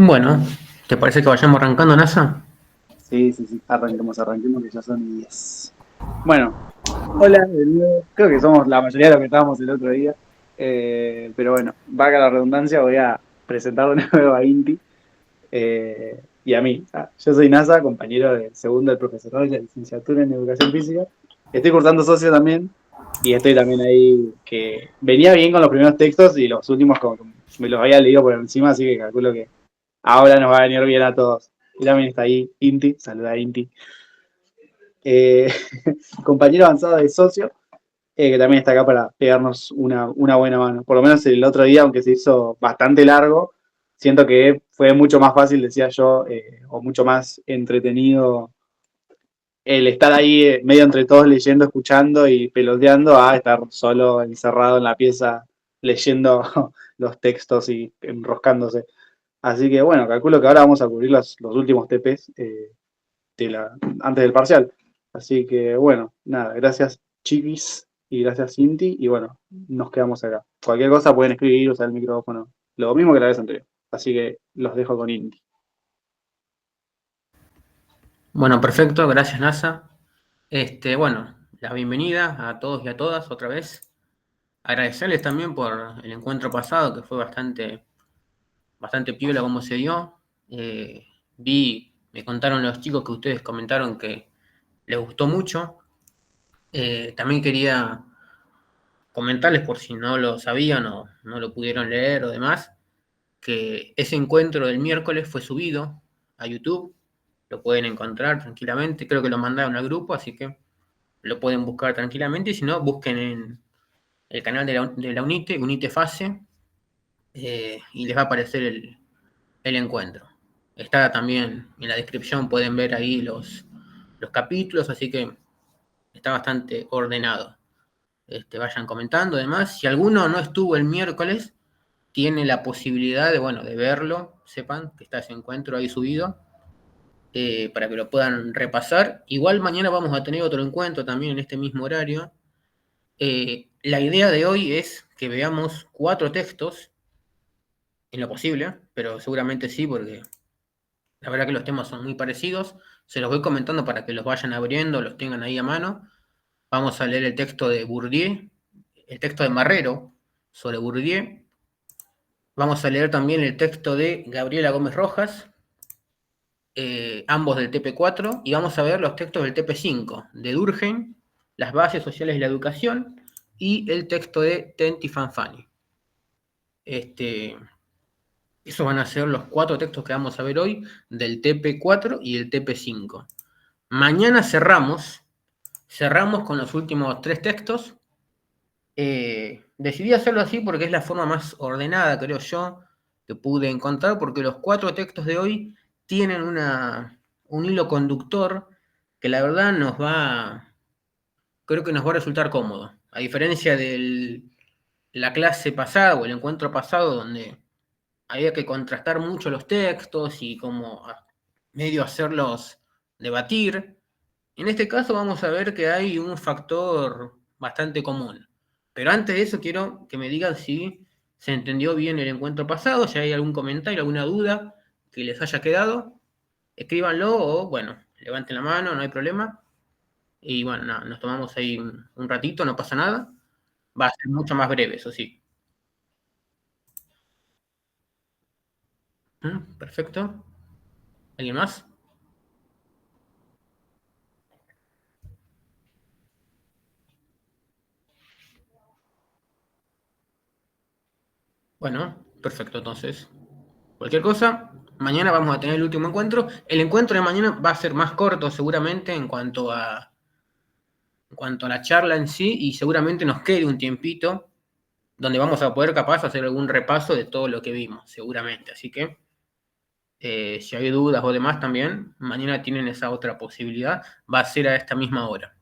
Bueno, ¿te parece que vayamos arrancando, NASA? Sí, sí, sí. Arranquemos que ya son 10. Bueno, hola de nuevo. Creo que somos la mayoría de los que estábamos el otro día. Pero bueno, vaga la redundancia, voy a presentar de nuevo a Inti y a mí. Yo soy NASA, compañero de segundo del profesorado de la licenciatura en Educación Física. Estoy cursando socio también y estoy también ahí que venía bien con los primeros textos y los últimos como que me los había leído por encima, así que calculo que ahora nos va a venir bien a todos. Y también está ahí Inti, saluda a Inti. Eh, Compañero avanzado de socio, que también está acá para pegarnos una buena mano. Por lo menos el otro día, aunque se hizo bastante largo, siento que fue mucho más fácil, decía yo, o mucho más entretenido el estar ahí medio entre todos leyendo, escuchando y peloteando a estar solo encerrado en la pieza leyendo los textos y enroscándose. Así que bueno, calculo que ahora vamos a cubrir los últimos TPs antes del parcial. Así que bueno, nada, gracias chiquis y gracias Cinti y bueno, nos quedamos acá. Cualquier cosa pueden escribir, usar el micrófono, lo mismo que la vez anterior. Así que los dejo con Inti. Bueno, perfecto, gracias, NASA. Bueno, la bienvenida a todos y a todas otra vez. Agradecerles también por el encuentro pasado, que fue bastante piola como se dio. Me contaron los chicos que ustedes comentaron que les gustó mucho. También quería comentarles, por si no lo sabían o no lo pudieron leer o demás, que ese encuentro del miércoles fue subido a YouTube. Lo pueden encontrar tranquilamente. Creo que lo mandaron al grupo, así que lo pueden buscar tranquilamente. Y si no, busquen en el canal de la Unite Fase, y les va a aparecer el encuentro. Está también en la descripción, pueden ver ahí los capítulos, así que está bastante ordenado. Vayan comentando. Además, si alguno no estuvo el miércoles, tiene la posibilidad de verlo. Sepan que está ese encuentro ahí subido, para que lo puedan repasar. Igual mañana vamos a tener otro encuentro también en este mismo horario. La idea de hoy es que veamos 4 textos, en lo posible, pero seguramente sí, porque la verdad que los temas son muy parecidos. Se los voy comentando para que los vayan abriendo, los tengan ahí a mano. Vamos a leer el texto de Bourdieu, el texto de Marrero sobre Bourdieu. Vamos a leer también el texto de Gabriela Gómez Rojas, ambos del TP4, y vamos a ver los textos del TP5, de Durkheim, las bases sociales de la educación, y el texto de Tenti Fanfani. Esos van a ser los 4 textos que vamos a ver hoy, del TP4 y el TP5. Mañana cerramos con los últimos 3 textos. Decidí hacerlo así porque es la forma más ordenada, creo yo, que pude encontrar, porque los 4 textos de hoy tienen un hilo conductor que la verdad creo que nos va a resultar cómodo. A diferencia de la clase pasada o el encuentro pasado, donde había que contrastar mucho los textos y como medio hacerlos debatir. En este caso vamos a ver que hay un factor bastante común. Pero antes de eso quiero que me digan si se entendió bien el encuentro pasado, si hay algún comentario, alguna duda que les haya quedado. Escríbanlo o, bueno, levanten la mano, no hay problema. Y bueno, nada, nos tomamos ahí un ratito, no pasa nada. Va a ser mucho más breve, eso sí. Perfecto. ¿Alguien más? Bueno, perfecto, entonces. Cualquier cosa, mañana vamos a tener el último encuentro. El encuentro de mañana va a ser más corto seguramente en cuanto a la charla en sí, y seguramente nos quede un tiempito donde vamos a poder capaz hacer algún repaso de todo lo que vimos, seguramente. Así que si hay dudas o demás también, mañana tienen esa otra posibilidad. Va a ser a esta misma hora,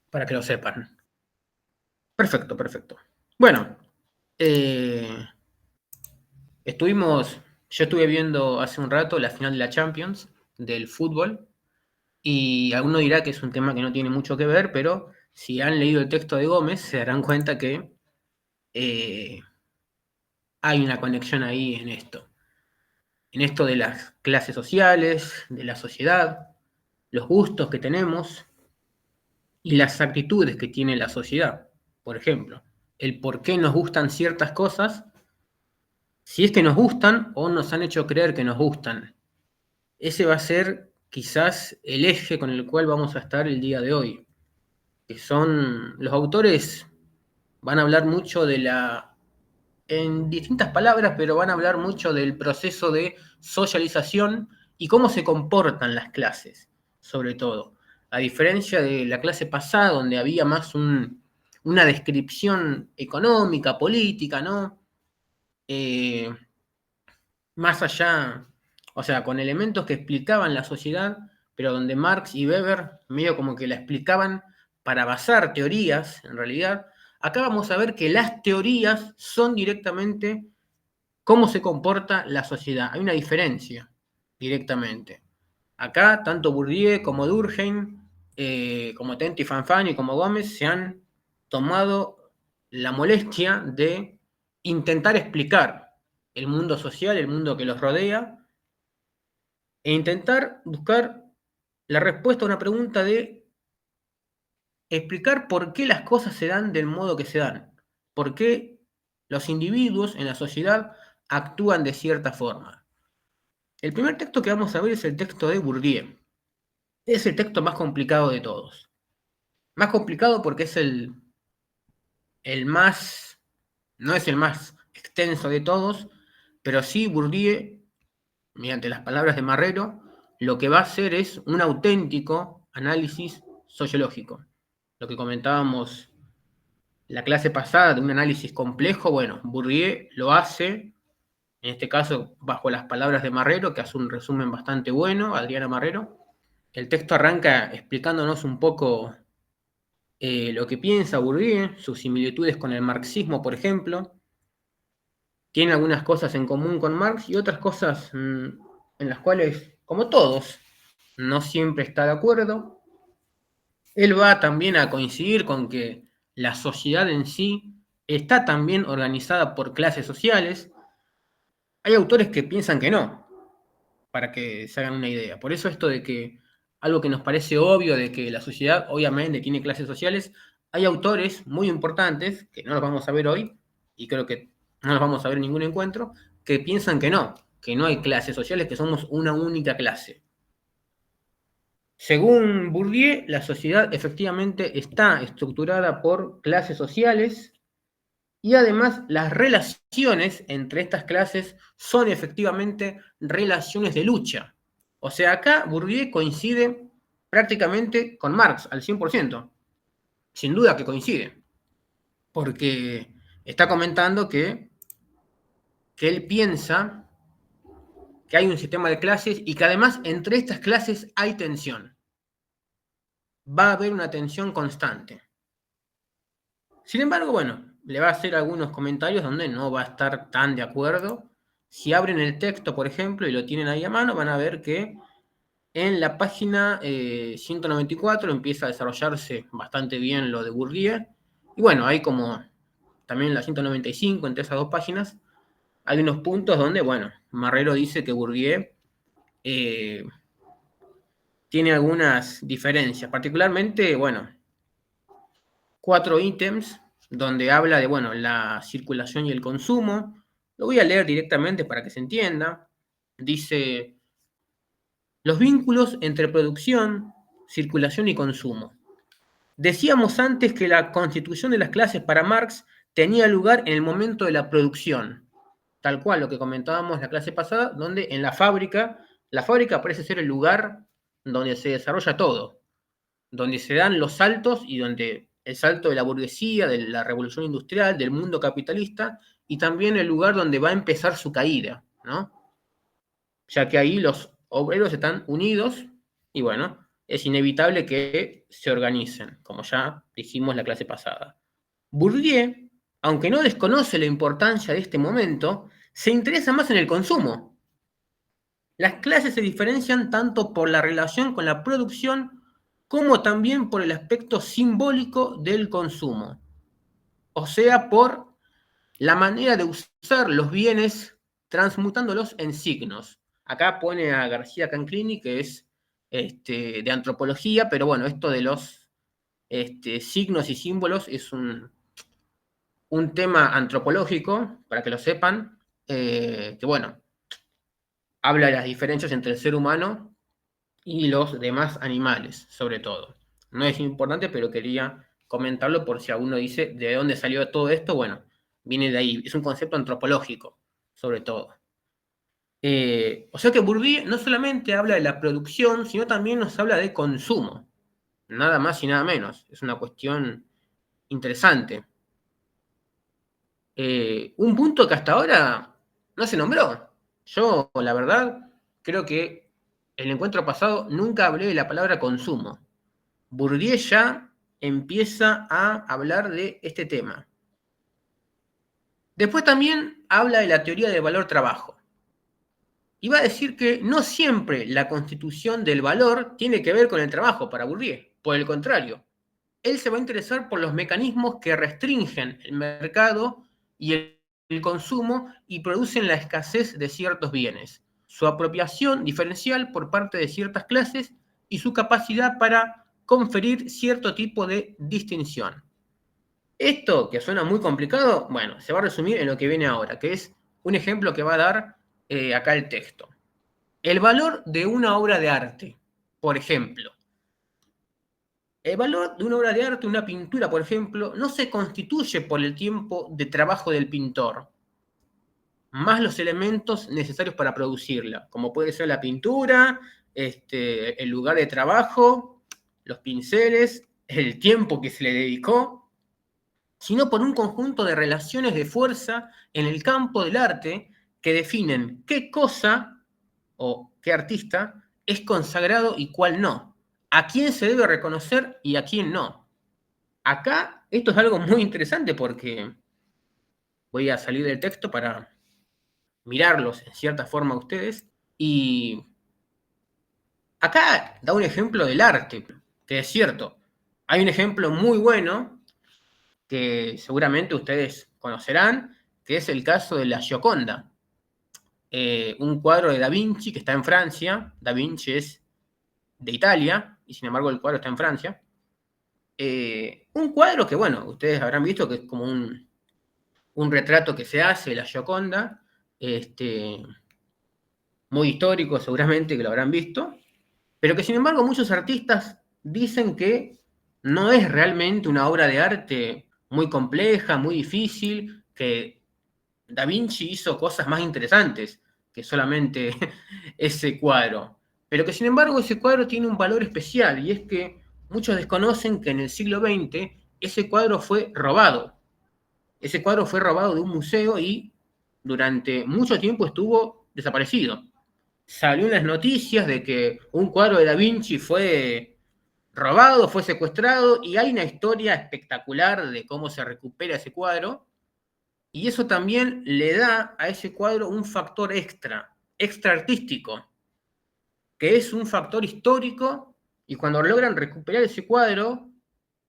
para que lo sepan. Perfecto, perfecto. Bueno, eh, yo estuve viendo hace un rato la final de la Champions del fútbol. Y alguno dirá que es un tema que no tiene mucho que ver, pero si han leído el texto de Gómez, se darán cuenta que eh, hay una conexión ahí en esto. en esto de las clases sociales, de la sociedad, los gustos que tenemos y las actitudes que tiene la sociedad. Por ejemplo, el por qué nos gustan ciertas cosas, si es que nos gustan o nos han hecho creer que nos gustan. Ese va a ser quizás el eje con el cual vamos a estar el día de hoy, que son los autores van a hablar mucho de en distintas palabras, pero van a hablar mucho del proceso de socialización y cómo se comportan las clases, sobre todo. A diferencia de la clase pasada, donde había más una descripción económica, política, ¿no? Eh, Más allá, o sea, con elementos que explicaban la sociedad, pero donde Marx y Weber medio como que la explicaban para basar teorías, en realidad, acá vamos a ver que las teorías son directamente cómo se comporta la sociedad. Hay una diferencia directamente. Acá, tanto Bourdieu como Durkheim, como Tenti Fanfan y como Gómez se han tomado la molestia de intentar explicar el mundo social, el mundo que los rodea, e intentar buscar la respuesta a una pregunta de explicar por qué las cosas se dan del modo que se dan, por qué los individuos en la sociedad actúan de cierta forma. El primer texto que vamos a ver es el texto de Bourdieu. Es el texto más complicado de todos. Más complicado porque es el más, no es el más extenso de todos, pero sí Bourdieu, mediante las palabras de Marrero, lo que va a hacer es un auténtico análisis sociológico. Lo que comentábamos la clase pasada de un análisis complejo, bueno, Bourdieu lo hace, en este caso bajo las palabras de Marrero, que hace un resumen bastante bueno, Adriana Marrero. El texto arranca explicándonos un poco lo que piensa Bourdieu, sus similitudes con el marxismo, por ejemplo. Tiene algunas cosas en común con Marx y otras cosas en las cuales, como todos, no siempre está de acuerdo. Él va también a coincidir con que la sociedad en sí está también organizada por clases sociales. Hay autores que piensan que no, para que se hagan una idea. Por eso esto de que algo que nos parece obvio, de que la sociedad obviamente tiene clases sociales, hay autores muy importantes, que no los vamos a ver hoy, y creo que no los vamos a ver en ningún encuentro, que piensan que no hay clases sociales, que somos una única clase. Según Bourdieu, la sociedad efectivamente está estructurada por clases sociales y además las relaciones entre estas clases son efectivamente relaciones de lucha. O sea, acá Bourdieu coincide prácticamente con Marx al 100%. Sin duda que coincide. Porque está comentando que él piensa que hay un sistema de clases y que además entre estas clases hay tensión. Va a haber una tensión constante. Sin embargo, bueno, le va a hacer algunos comentarios donde no va a estar tan de acuerdo. Si abren el texto, por ejemplo, y lo tienen ahí a mano, van a ver que en la página 194 empieza a desarrollarse bastante bien lo de Bourdieu. Y bueno, hay como también en la 195, entre esas dos páginas, hay unos puntos donde, bueno, Marrero dice que Bourdieu tiene algunas diferencias, particularmente, bueno, 4 ítems donde habla de, bueno, la circulación y el consumo. Lo voy a leer directamente para que se entienda. Dice, los vínculos entre producción, circulación y consumo. Decíamos antes que la constitución de las clases para Marx tenía lugar en el momento de la producción, tal cual lo que comentábamos la clase pasada, donde en la fábrica parece ser el lugar donde se desarrolla todo, donde se dan los saltos y donde el salto de la burguesía, de la revolución industrial, del mundo capitalista, y también el lugar donde va a empezar su caída, ¿no? Ya que ahí los obreros están unidos y bueno, es inevitable que se organicen, como ya dijimos la clase pasada. Bourdieu, aunque no desconoce la importancia de este momento, se interesa más en el consumo. Las clases se diferencian tanto por la relación con la producción como también por el aspecto simbólico del consumo, o sea, por la manera de usar los bienes transmutándolos en signos. Acá pone a García Canclini, que es de antropología, pero bueno, esto de los signos y símbolos es un tema antropológico, para que lo sepan, que bueno, habla de las diferencias entre el ser humano y los demás animales, sobre todo. No es importante, pero quería comentarlo por si alguno dice de dónde salió todo esto. Bueno, viene de ahí. Es un concepto antropológico, sobre todo. O sea que Bourdieu no solamente habla de la producción, sino también nos habla de consumo. Nada más y nada menos. Es una cuestión interesante. Un punto que hasta ahora no se nombró. Yo, la verdad, creo que el encuentro pasado nunca hablé de la palabra consumo. Bourdieu ya empieza a hablar de este tema. Después también habla de la teoría del valor-trabajo. Y va a decir que no siempre la constitución del valor tiene que ver con el trabajo para Bourdieu. Por el contrario, él se va a interesar por los mecanismos que restringen el mercado y el consumo y producen la escasez de ciertos bienes, su apropiación diferencial por parte de ciertas clases y su capacidad para conferir cierto tipo de distinción. Esto, que suena muy complicado, bueno, se va a resumir en lo que viene ahora, que es un ejemplo que va a dar acá el texto. El valor de una obra de arte, por ejemplo. El valor de una obra de arte, una pintura, por ejemplo, no se constituye por el tiempo de trabajo del pintor, más los elementos necesarios para producirla, como puede ser la pintura, el lugar de trabajo, los pinceles, el tiempo que se le dedicó, sino por un conjunto de relaciones de fuerza en el campo del arte que definen qué cosa o qué artista es consagrado y cuál no, a quién se debe reconocer y a quién no. Acá esto es algo muy interesante porque voy a salir del texto para mirarlos en cierta forma a ustedes y acá da un ejemplo del arte, que es cierto. Hay un ejemplo muy bueno que seguramente ustedes conocerán, que es el caso de la Gioconda, un cuadro de Da Vinci que está en Francia. Da Vinci es de Italia y sin embargo el cuadro está en Francia. Un cuadro que, bueno, ustedes habrán visto que es como un retrato que se hace de la Gioconda, muy histórico seguramente que lo habrán visto, pero que sin embargo muchos artistas dicen que no es realmente una obra de arte muy compleja, muy difícil, que Da Vinci hizo cosas más interesantes que solamente ese cuadro. Pero que sin embargo ese cuadro tiene un valor especial y es que muchos desconocen que en el siglo XX ese cuadro fue robado. Ese cuadro fue robado de un museo y durante mucho tiempo estuvo desaparecido. Salió en las noticias de que un cuadro de Da Vinci fue robado, fue secuestrado y hay una historia espectacular de cómo se recupera ese cuadro. Y eso también le da a ese cuadro un factor extra artístico, que es un factor histórico, y cuando logran recuperar ese cuadro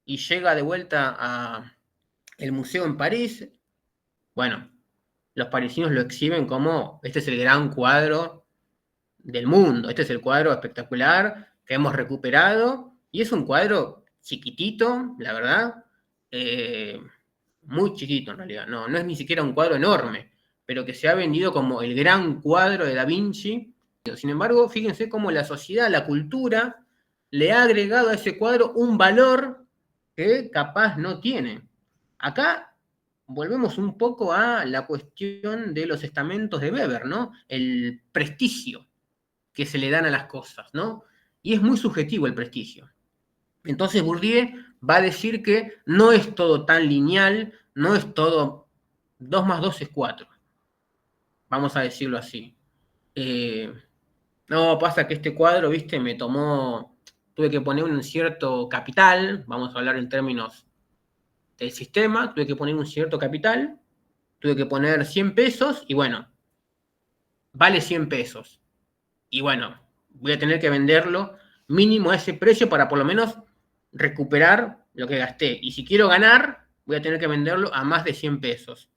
y llega de vuelta a el museo en París, bueno, los parisinos lo exhiben como este es el gran cuadro del mundo, este es el cuadro espectacular que hemos recuperado, y es un cuadro chiquitito, la verdad, muy chiquito en realidad, no es ni siquiera un cuadro enorme, pero que se ha vendido como el gran cuadro de Da Vinci. Sin embargo, fíjense cómo la sociedad, la cultura, le ha agregado a ese cuadro un valor que capaz no tiene. Acá volvemos un poco a la cuestión de los estamentos de Weber, ¿no? El prestigio que se le dan a las cosas, ¿no? Y es muy subjetivo el prestigio. Entonces Bourdieu va a decir que no es todo tan lineal, no es todo 2 más 2 es 4. Vamos a decirlo así. No, pasa que este cuadro, viste, tuve que poner un cierto capital, vamos a hablar en términos del sistema, tuve que poner un cierto capital, tuve que poner 100 pesos y bueno, vale 100 pesos. Y bueno, voy a tener que venderlo mínimo a ese precio para por lo menos recuperar lo que gasté. Y si quiero ganar, voy a tener que venderlo a más de 100 pesos.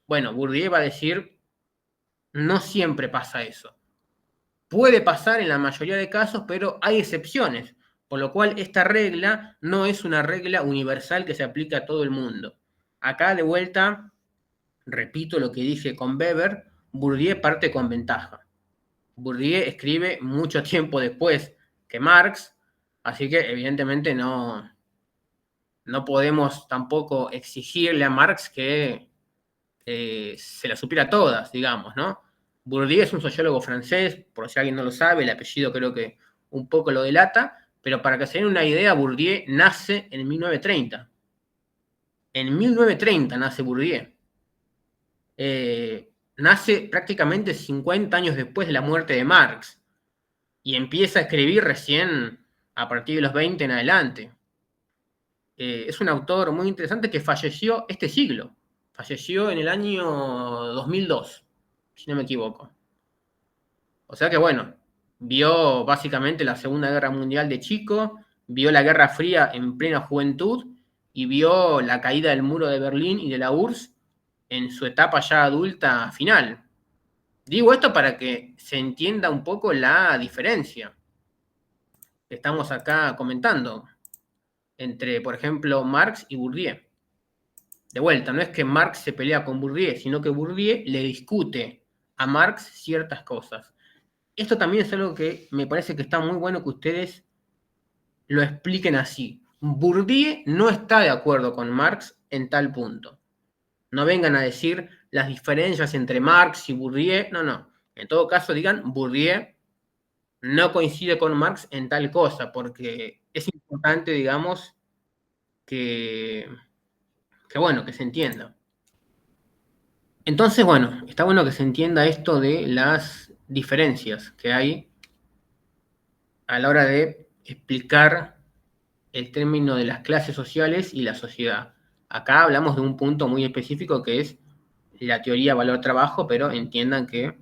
Bueno, Bourdieu va a decir, no siempre pasa eso. puede pasar en la mayoría de casos, pero hay excepciones, por lo cual esta regla no es una regla universal que se aplica a todo el mundo. Acá de vuelta, repito lo que dije con Weber, Bourdieu parte con ventaja. Bourdieu escribe mucho tiempo después que Marx, así que evidentemente no podemos tampoco exigirle a Marx que se las supiera todas, digamos, ¿no? Bourdieu es un sociólogo francés, por si alguien no lo sabe, el apellido creo que un poco lo delata, pero para que se den una idea, Bourdieu nace en 1930. En 1930 nace Bourdieu. Nace prácticamente 50 años después de la muerte de Marx y empieza a escribir recién a partir de los 20 en adelante. Es un autor muy interesante que falleció este siglo. Falleció en el año 2002, si no me equivoco. O sea que bueno, vio básicamente la Segunda Guerra Mundial de chico, vio la Guerra Fría en plena juventud y vio la caída del muro de Berlín y de la URSS en su etapa ya adulta final. Digo esto para que se entienda un poco la diferencia que estamos acá comentando entre, por ejemplo, Marx y Bourdieu. De vuelta, no es que Marx se pelea con Bourdieu, sino que Bourdieu le discute a Marx ciertas cosas. Esto también es algo que me parece que está muy bueno que ustedes lo expliquen así. Bourdieu no está de acuerdo con Marx en tal punto. No vengan a decir las diferencias entre Marx y Bourdieu, no. En todo caso digan Bourdieu no coincide con Marx en tal cosa, porque es importante, digamos, que bueno, que se entienda. Entonces, bueno, está bueno que se entienda esto de las diferencias que hay a la hora de explicar el término de las clases sociales y la sociedad. Acá hablamos de un punto muy específico que es la teoría valor-trabajo, pero entiendan que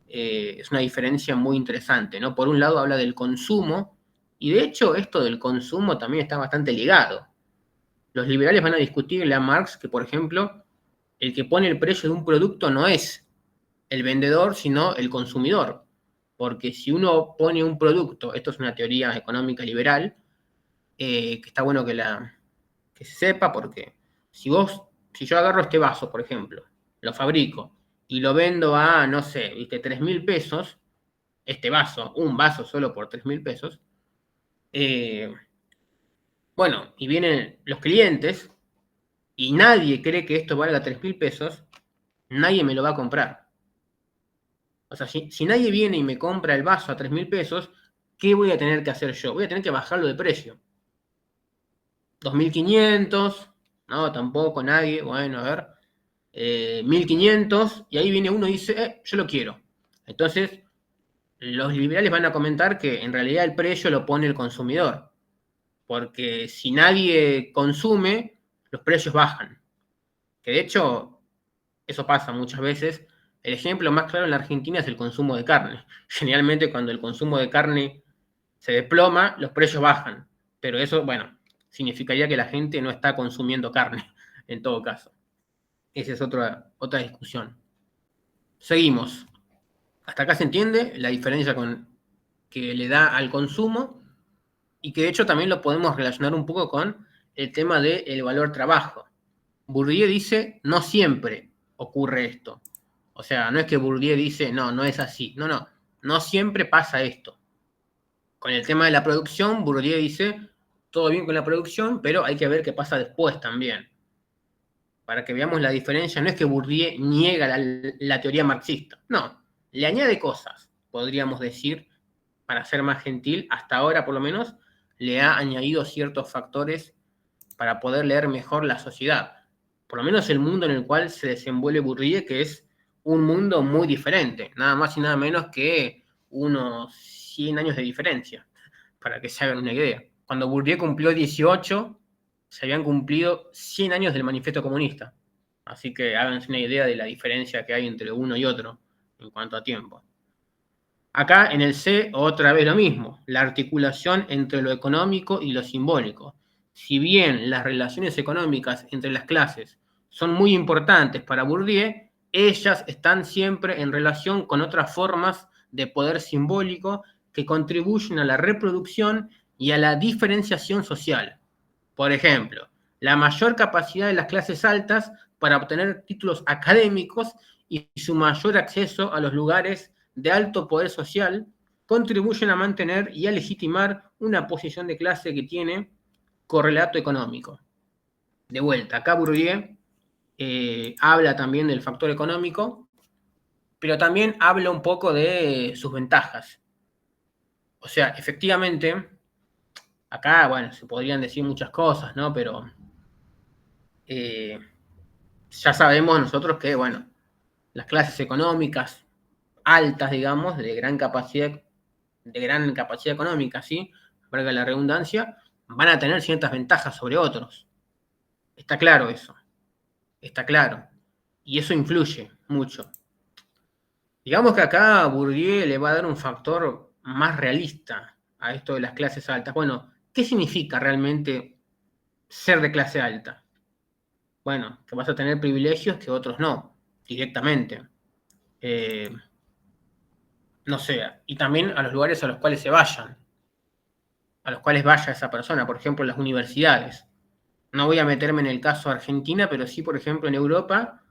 es una diferencia muy interesante, ¿no? Por un lado habla del consumo, y de hecho esto del consumo también está bastante ligado. Los liberales van a discutirle a Marx que, por ejemplo, el que pone el precio de un producto no es el vendedor, sino el consumidor. Porque si uno pone un producto, esto es una teoría económica liberal, que está bueno que se sepa, porque si yo agarro este vaso, por ejemplo, lo fabrico y lo vendo a, no sé, 3.000 pesos, este vaso, un vaso solo por 3.000 pesos, bueno, y vienen los clientes y nadie cree que esto valga 3.000 pesos, nadie me lo va a comprar. O sea, si nadie viene y me compra el vaso a 3.000 pesos, ¿qué voy a tener que hacer yo? Voy a tener que bajarlo de precio. 2.500, no, tampoco nadie, bueno, a ver, 1.500, y ahí viene uno y dice, yo lo quiero. Entonces, los liberales van a comentar que en realidad el precio lo pone el consumidor, porque si nadie consume, los precios bajan. Que de hecho, eso pasa muchas veces. El ejemplo más claro en la Argentina es el consumo de carne. Generalmente cuando el consumo de carne se desploma, los precios bajan. Pero eso, bueno, significaría que la gente no está consumiendo carne, en todo caso. Esa es otra discusión. Seguimos. Hasta acá se entiende la diferencia que le da al consumo y que de hecho también lo podemos relacionar un poco con el tema del valor trabajo. Bourdieu dice, no siempre ocurre esto. O sea, no es que Bourdieu dice, no es así. No siempre pasa esto. Con el tema de la producción, Bourdieu dice, todo bien con la producción, pero hay que ver qué pasa después también. Para que veamos la diferencia, no es que Bourdieu niega la teoría marxista, no, le añade cosas, podríamos decir, para ser más gentil, hasta ahora por lo menos, le ha añadido ciertos factores para poder leer mejor la sociedad. Por lo menos el mundo en el cual se desenvuelve Bourdieu, que es un mundo muy diferente, nada más y nada menos que unos 100 años de diferencia, para que se hagan una idea. Cuando Bourdieu cumplió 18, se habían cumplido 100 años del Manifiesto Comunista. Así que háganse una idea de la diferencia que hay entre uno y otro en cuanto a tiempo. Acá en el C, otra vez lo mismo, la articulación entre lo económico y lo simbólico. Si bien las relaciones económicas entre las clases son muy importantes para Bourdieu, ellas están siempre en relación con otras formas de poder simbólico que contribuyen a la reproducción y a la diferenciación social. Por ejemplo, la mayor capacidad de las clases altas para obtener títulos académicos y su mayor acceso a los lugares de alto poder social contribuyen a mantener y a legitimar una posición de clase que tiene correlato económico. De vuelta, acá Bourdieu habla también del factor económico, pero también habla un poco de sus ventajas. O sea, efectivamente, acá, bueno, se podrían decir muchas cosas, ¿no? Pero ya sabemos nosotros que, bueno, las clases económicas altas, digamos, de gran capacidad económica, ¿sí? Valga la redundancia, van a tener ciertas ventajas sobre otros. Está claro eso. Está claro. Y eso influye mucho. Digamos que acá Bourdieu le va a dar un factor más realista a esto de las clases altas. Bueno, ¿qué significa realmente ser de clase alta? Bueno, que vas a tener privilegios que otros no, directamente. No sé, y también a los lugares a los cuales se vayan, a los cuales vaya esa persona, por ejemplo, las universidades. No voy a meterme en el caso de Argentina, pero sí, por ejemplo, en Europa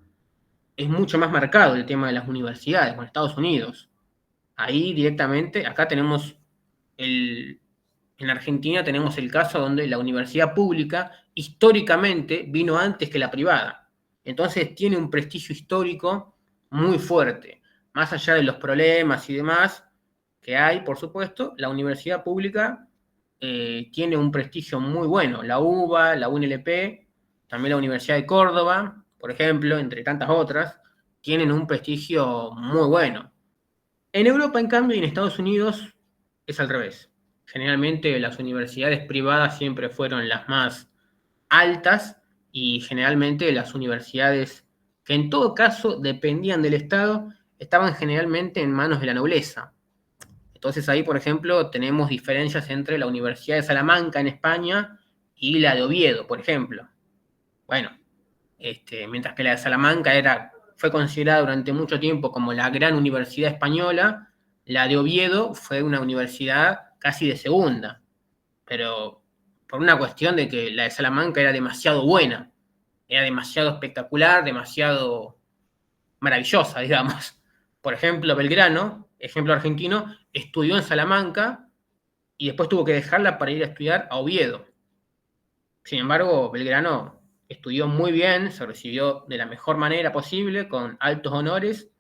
es mucho más marcado el tema de las universidades, con Estados Unidos. Ahí directamente, acá tenemos en Argentina tenemos el caso donde la universidad pública históricamente vino antes que la privada. Entonces tiene un prestigio histórico muy fuerte. Más allá de los problemas y demás que hay, por supuesto, la universidad pública tiene un prestigio muy bueno. La UBA, la UNLP, también la Universidad de Córdoba, por ejemplo, entre tantas otras, tienen un prestigio muy bueno. En Europa, en cambio, y en Estados Unidos es al revés. Generalmente las universidades privadas siempre fueron las más altas y generalmente las universidades que en todo caso dependían del Estado estaban generalmente en manos de la nobleza. Entonces ahí, por ejemplo, tenemos diferencias entre la Universidad de Salamanca en España y la de Oviedo, por ejemplo. Bueno, mientras que la de Salamanca fue considerada durante mucho tiempo como la gran universidad española, la de Oviedo fue una universidad casi de segunda, pero por una cuestión de que la de Salamanca era demasiado buena, era demasiado espectacular, demasiado maravillosa, digamos. Por ejemplo, Belgrano, ejemplo argentino, estudió en Salamanca y después tuvo que dejarla para ir a estudiar a Oviedo. Sin embargo, Belgrano estudió muy bien, se recibió de la mejor manera posible, con altos honores,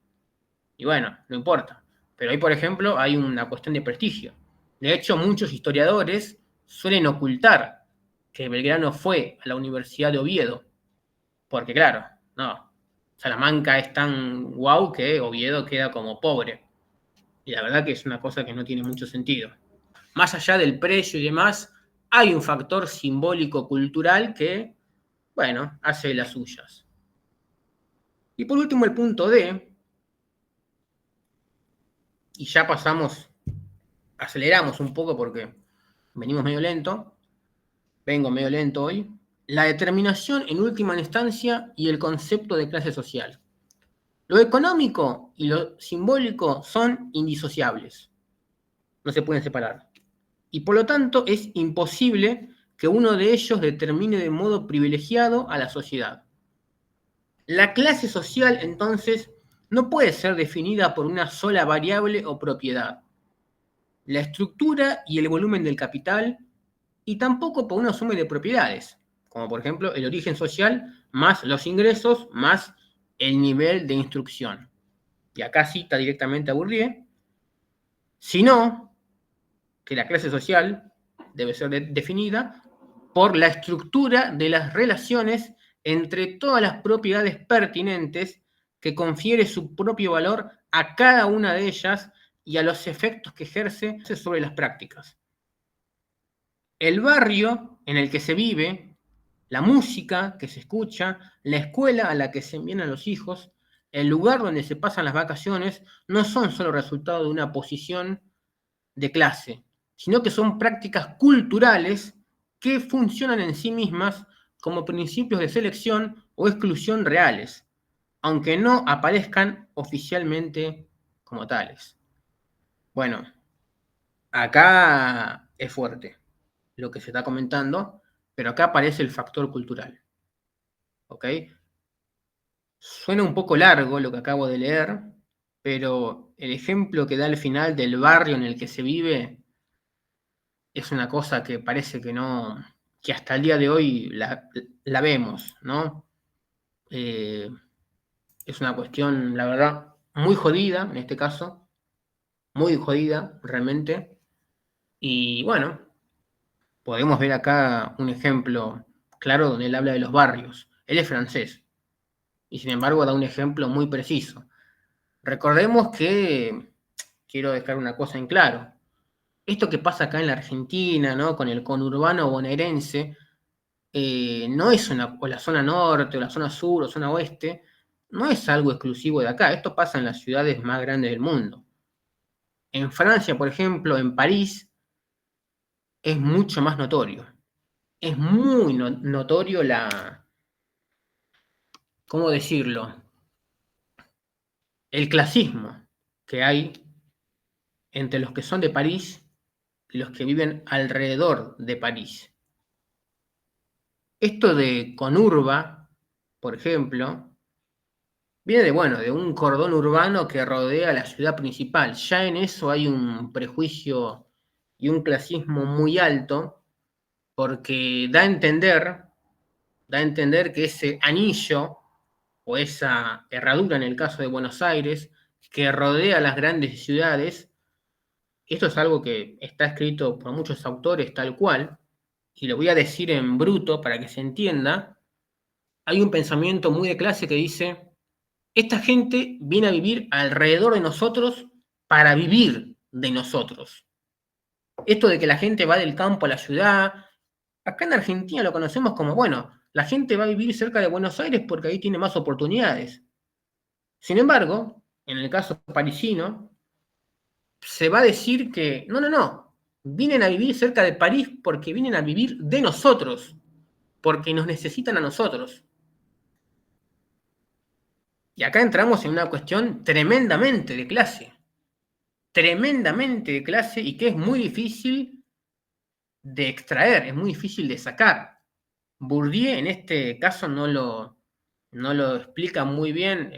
y bueno, no importa. Pero ahí, por ejemplo, hay una cuestión de prestigio. De hecho, muchos historiadores suelen ocultar que Belgrano fue a la Universidad de Oviedo, porque claro, no, Salamanca es tan guau que Oviedo queda como pobre. Y la verdad que es una cosa que no tiene mucho sentido. Más allá del precio y demás, hay un factor simbólico cultural que, bueno, hace las suyas. Y por último, el punto D, y ya aceleramos un poco porque vengo medio lento hoy, la determinación en última instancia y el concepto de clase social. Lo económico y lo simbólico son indisociables, no se pueden separar. Y por lo tanto es imposible que uno de ellos determine de modo privilegiado a la sociedad. La clase social, entonces, no puede ser definida por una sola variable o propiedad. La estructura y el volumen del capital, y tampoco por una suma de propiedades, como por ejemplo el origen social más los ingresos más el nivel de instrucción. Y acá cita directamente a Bourdieu, sino que la clase social debe ser definida por la estructura de las relaciones entre todas las propiedades pertinentes que confiere su propio valor a cada una de ellas y a los efectos que ejerce sobre las prácticas. El barrio en el que se vive, la música que se escucha, la escuela a la que se envían a los hijos, el lugar donde se pasan las vacaciones, no son solo resultado de una posición de clase, sino que son prácticas culturales que funcionan en sí mismas como principios de selección o exclusión reales, aunque no aparezcan oficialmente como tales. Bueno, acá es fuerte lo que se está comentando, pero acá aparece el factor cultural, ¿ok? Suena un poco largo lo que acabo de leer, pero el ejemplo que da al final del barrio en el que se vive es una cosa que parece que no, que hasta el día de hoy la vemos, ¿no? Eh, es una cuestión, la verdad, muy jodida en este caso, muy jodida realmente. Y bueno, podemos ver acá un ejemplo claro donde él habla de los barrios. Él es francés y sin embargo da un ejemplo muy preciso. Recordemos que, quiero dejar una cosa en claro, esto que pasa acá en la Argentina, ¿no? Con el conurbano bonaerense, no es o la zona norte, o la zona sur, o zona oeste, no es algo exclusivo de acá. Esto pasa en las ciudades más grandes del mundo. En Francia, por ejemplo, en París, es mucho más notorio. Es muy notorio ¿cómo decirlo? El clasismo que hay entre los que son de París y los que viven alrededor de París. Esto de conurba, por ejemplo, viene de un cordón urbano que rodea la ciudad principal. Ya en eso hay un prejuicio y un clasismo muy alto, porque da a entender que ese anillo o esa herradura en el caso de Buenos Aires que rodea las grandes ciudades, esto es algo que está escrito por muchos autores tal cual, y lo voy a decir en bruto para que se entienda. Hay un pensamiento muy de clase que dice: esta gente viene a vivir alrededor de nosotros para vivir de nosotros. Esto de que la gente va del campo a la ciudad, acá en Argentina lo conocemos como, bueno, la gente va a vivir cerca de Buenos Aires porque ahí tiene más oportunidades. Sin embargo, en el caso parisino, se va a decir que, no, no, no, vienen a vivir cerca de París porque vienen a vivir de nosotros, porque nos necesitan a nosotros. Y acá entramos en una cuestión tremendamente de clase y que es muy difícil de extraer, es muy difícil de sacar. Bourdieu en este caso no lo explica muy bien,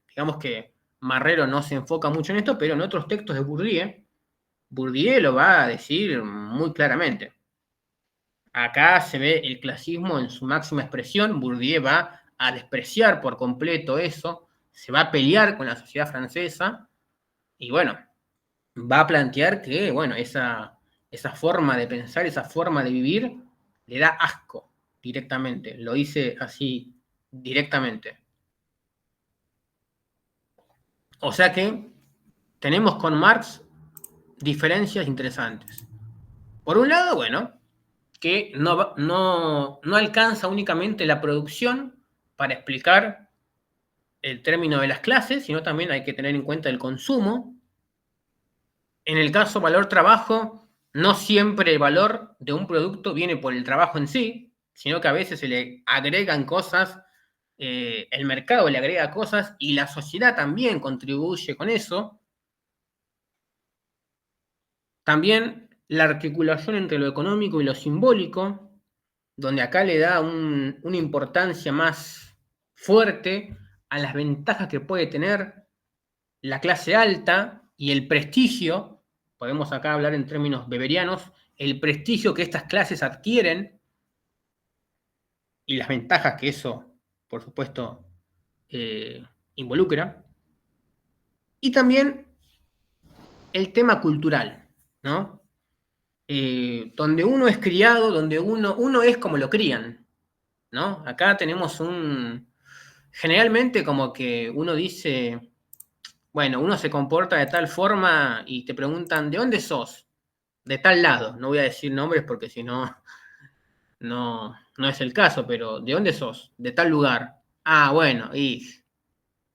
digamos que Marrero no se enfoca mucho en esto, pero en otros textos de Bourdieu lo va a decir muy claramente. Acá se ve el clasismo en su máxima expresión. Bourdieu va a despreciar por completo eso, se va a pelear con la sociedad francesa y bueno, va a plantear que, bueno, esa forma de pensar, esa forma de vivir, le da asco directamente. Lo dice así directamente. O sea que tenemos con Marx diferencias interesantes. Por un lado, bueno, que no alcanza únicamente la producción para explicar el término de las clases, sino también hay que tener en cuenta el consumo. En el caso valor-trabajo, no siempre el valor de un producto viene por el trabajo en sí, sino que a veces se le agregan cosas, el mercado le agrega cosas y la sociedad también contribuye con eso. También la articulación entre lo económico y lo simbólico, donde acá le da una importancia más fuerte a las ventajas que puede tener la clase alta y el prestigio, podemos acá hablar en términos beberianos, el prestigio que estas clases adquieren y las ventajas que eso, por supuesto, eh, involucra. Y también el tema cultural, ¿no? Donde uno es criado, donde uno es como lo crían, ¿no? Acá tenemos generalmente como que uno dice, bueno, uno se comporta de tal forma y te preguntan, ¿de dónde sos? De tal lado. No voy a decir nombres porque si no, no es el caso, pero ¿de dónde sos? De tal lugar. Ah, bueno, y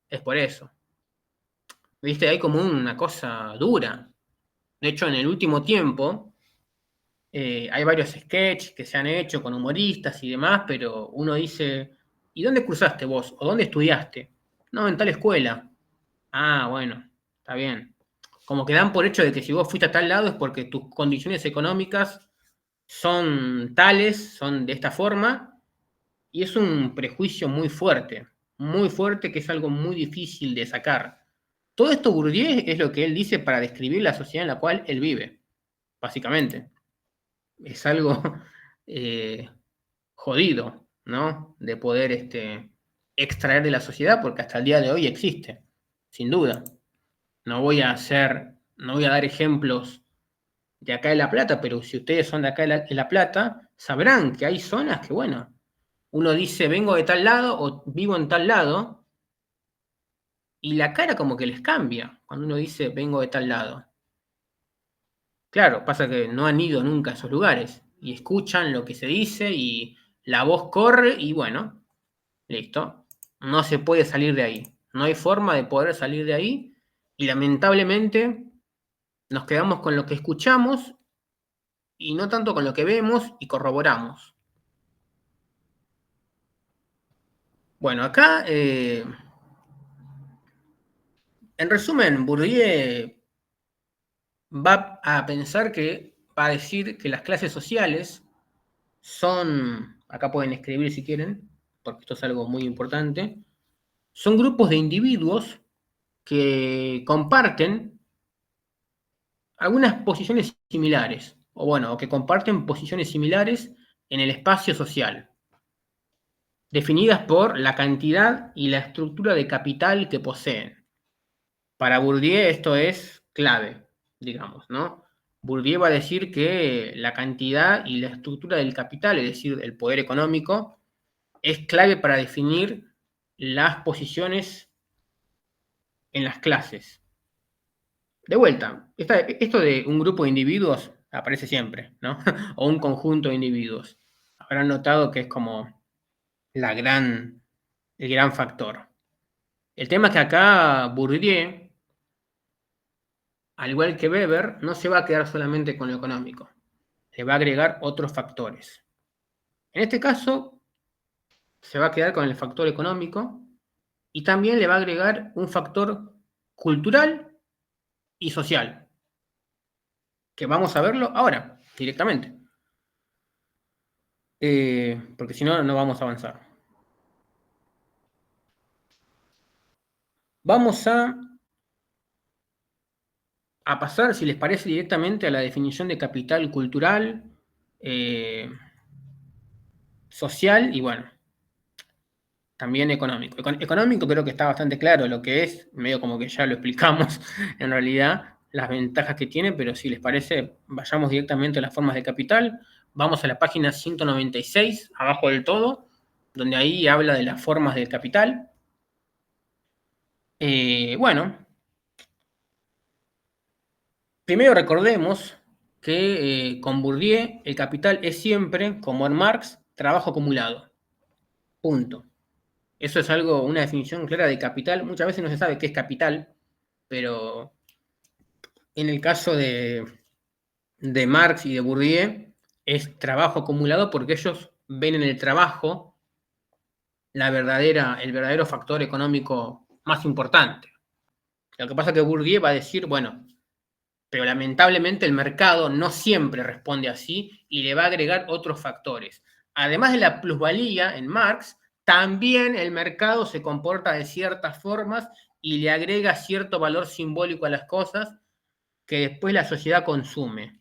es por eso. ¿Viste? Hay como una cosa dura. De hecho, en el último tiempo hay varios sketches que se han hecho con humoristas y demás, pero uno dice, ¿y dónde cursaste vos? ¿O dónde estudiaste? No, en tal escuela. Ah, bueno, está bien. como que dan por hecho de que si vos fuiste a tal lado es porque tus condiciones económicas son tales, son de esta forma, y es un prejuicio muy fuerte que es algo muy difícil de sacar. Todo esto Bourdieu es lo que él dice para describir la sociedad en la cual él vive, básicamente. Es algo jodido, ¿no? De poder extraer de la sociedad, porque hasta el día de hoy existe, sin duda. No voy a dar ejemplos de acá de La Plata, pero si ustedes son de acá de La Plata, sabrán que hay zonas que, bueno, uno dice vengo de tal lado o vivo en tal lado, y la cara como que les cambia cuando uno dice vengo de tal lado. Claro, pasa que no han ido nunca a esos lugares y escuchan lo que se dice y la voz corre y bueno, listo. No se puede salir de ahí. No hay forma de poder salir de ahí y lamentablemente nos quedamos con lo que escuchamos y no tanto con lo que vemos y corroboramos. Bueno, acá, en resumen, Bourdieu va a pensar que, va a decir que las clases sociales son, acá pueden escribir si quieren, porque esto es algo muy importante, son grupos de individuos que comparten algunas posiciones similares, o bueno, que comparten posiciones similares en el espacio social, definidas por la cantidad y la estructura de capital que poseen. Para Bourdieu esto es clave, digamos, ¿no? Bourdieu va a decir que la cantidad y la estructura del capital, es decir, el poder económico, es clave para definir las posiciones en las clases. De vuelta, esto de un grupo de individuos aparece siempre, ¿no? O un conjunto de individuos. Habrán notado que es como el gran factor. El tema es que acá Bourdieu, al igual que Weber, no se va a quedar solamente con lo económico. Le va a agregar otros factores. En este caso, se va a quedar con el factor económico y también le va a agregar un factor cultural y social, que vamos a verlo ahora, directamente. Porque si no, no vamos a avanzar. Vamos a pasar, si les parece, directamente a la definición de capital cultural, social y, bueno, también económico. Económico creo que está bastante claro lo que es, medio como que ya lo explicamos en realidad, las ventajas que tiene, pero si les parece, vayamos directamente a las formas de capital. Vamos a la página 196, abajo del todo, donde ahí habla de las formas del capital. Bueno, primero recordemos que con Bourdieu el capital es siempre, como en Marx, trabajo acumulado. Punto. Eso es algo, una definición clara de capital. Muchas veces no se sabe qué es capital, pero en el caso de Marx y de Bourdieu es trabajo acumulado porque ellos ven en el trabajo el verdadero factor económico más importante. Lo que pasa es que Bourdieu va a decir, bueno, pero lamentablemente el mercado no siempre responde así y le va a agregar otros factores. Además de la plusvalía en Marx, también el mercado se comporta de ciertas formas y le agrega cierto valor simbólico a las cosas que después la sociedad consume,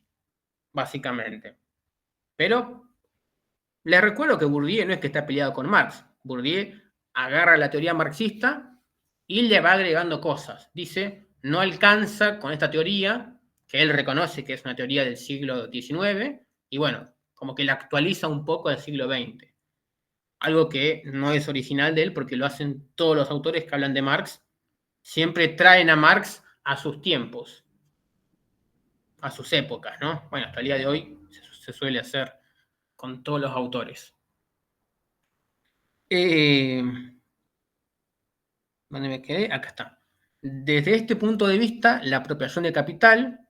básicamente. Pero les recuerdo que Bourdieu no es que está peleado con Marx. Bourdieu agarra la teoría marxista y le va agregando cosas. Dice, no alcanza con esta teoría, que él reconoce que es una teoría del siglo XIX, y bueno, como que la actualiza un poco del siglo XX. Algo que no es original de él, porque lo hacen todos los autores que hablan de Marx. Siempre traen a Marx a sus tiempos, a sus épocas, ¿no? Bueno, hasta el día de hoy se suele hacer con todos los autores. ¿Dónde me quedé? Acá está. Desde este punto de vista, la apropiación de capital,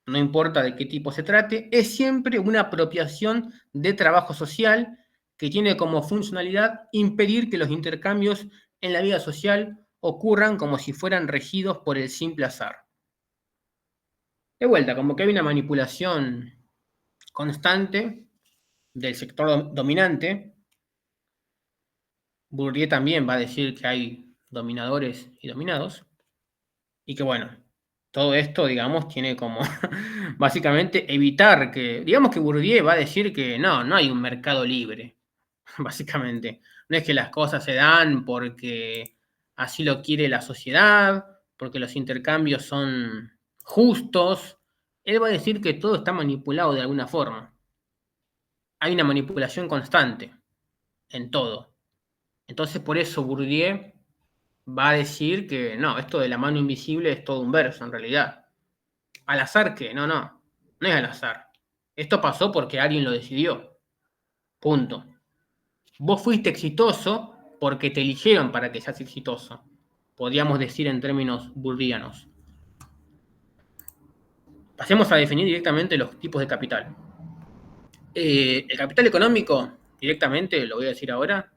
no importa de qué tipo se trate, es siempre una apropiación de trabajo social que tiene como funcionalidad impedir que los intercambios en la vida social ocurran como si fueran regidos por el simple azar. De vuelta, como que hay una manipulación constante del sector dominante. Bourdieu también va a decir que hay dominadores y dominados, y que bueno, todo esto, digamos, tiene como básicamente evitar que, digamos que Bourdieu va a decir que no hay un mercado libre, básicamente. No es que las cosas se dan porque así lo quiere la sociedad, porque los intercambios son justos. Él va a decir que todo está manipulado de alguna forma. Hay una manipulación constante en todo. Entonces, por eso Bourdieu va a decir que no, esto de la mano invisible es todo un verso en realidad. ¿Al azar qué? No es al azar. Esto pasó porque alguien lo decidió. Punto. Vos fuiste exitoso porque te eligieron para que seas exitoso. Podríamos decir en términos burdianos. Pasemos a definir directamente los tipos de capital. El capital económico, directamente, lo voy a decir ahora,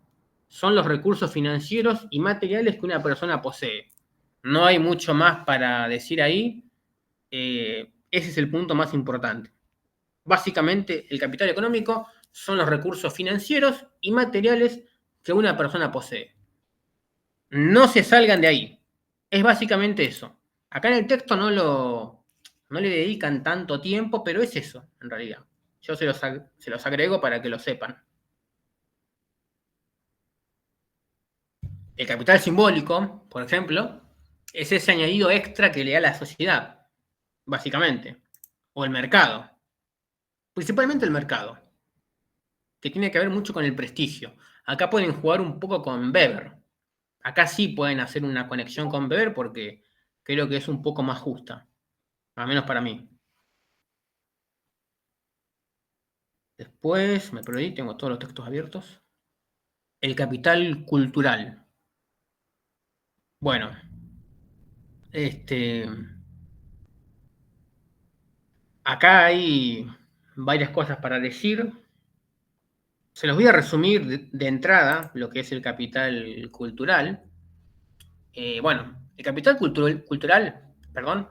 son los recursos financieros y materiales que una persona posee. No hay mucho más para decir ahí. Ese es el punto más importante. Básicamente, el capital económico son los recursos financieros y materiales que una persona posee. No se salgan de ahí. Es básicamente eso. Acá en el texto no le dedican tanto tiempo, pero es eso, en realidad. Yo se los agrego para que lo sepan. El capital simbólico, por ejemplo, es ese añadido extra que le da la sociedad, básicamente. O el mercado. Principalmente el mercado, que tiene que ver mucho con el prestigio. Acá pueden jugar un poco con Weber. Acá sí pueden hacer una conexión con Weber porque creo que es un poco más justa, al menos para mí. Después, me perdí, tengo todos los textos abiertos. El capital cultural. Bueno, acá hay varias cosas para decir. Se los voy a resumir de entrada, lo que es el capital cultural. Bueno, el capital cultural, perdón,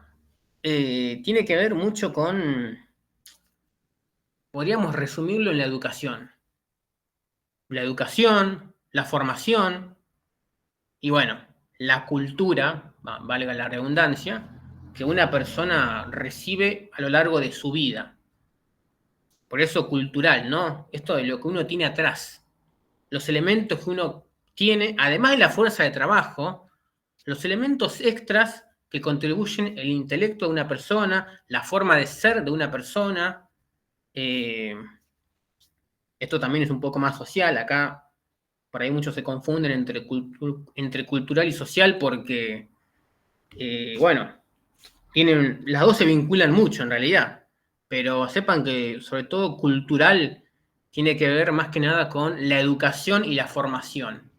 tiene que ver mucho con, podríamos resumirlo en la educación. La educación, la formación y bueno, la cultura, valga la redundancia, que una persona recibe a lo largo de su vida. Por eso cultural, ¿no? Esto de lo que uno tiene atrás. Los elementos que uno tiene, además de la fuerza de trabajo, los elementos extras que contribuyen el intelecto de una persona, la forma de ser de una persona. Esto también es un poco más social. Acá, por ahí muchos se confunden entre cultural y social porque, bueno, las dos se vinculan mucho en realidad. Pero sepan que sobre todo cultural tiene que ver más que nada con la educación y la formación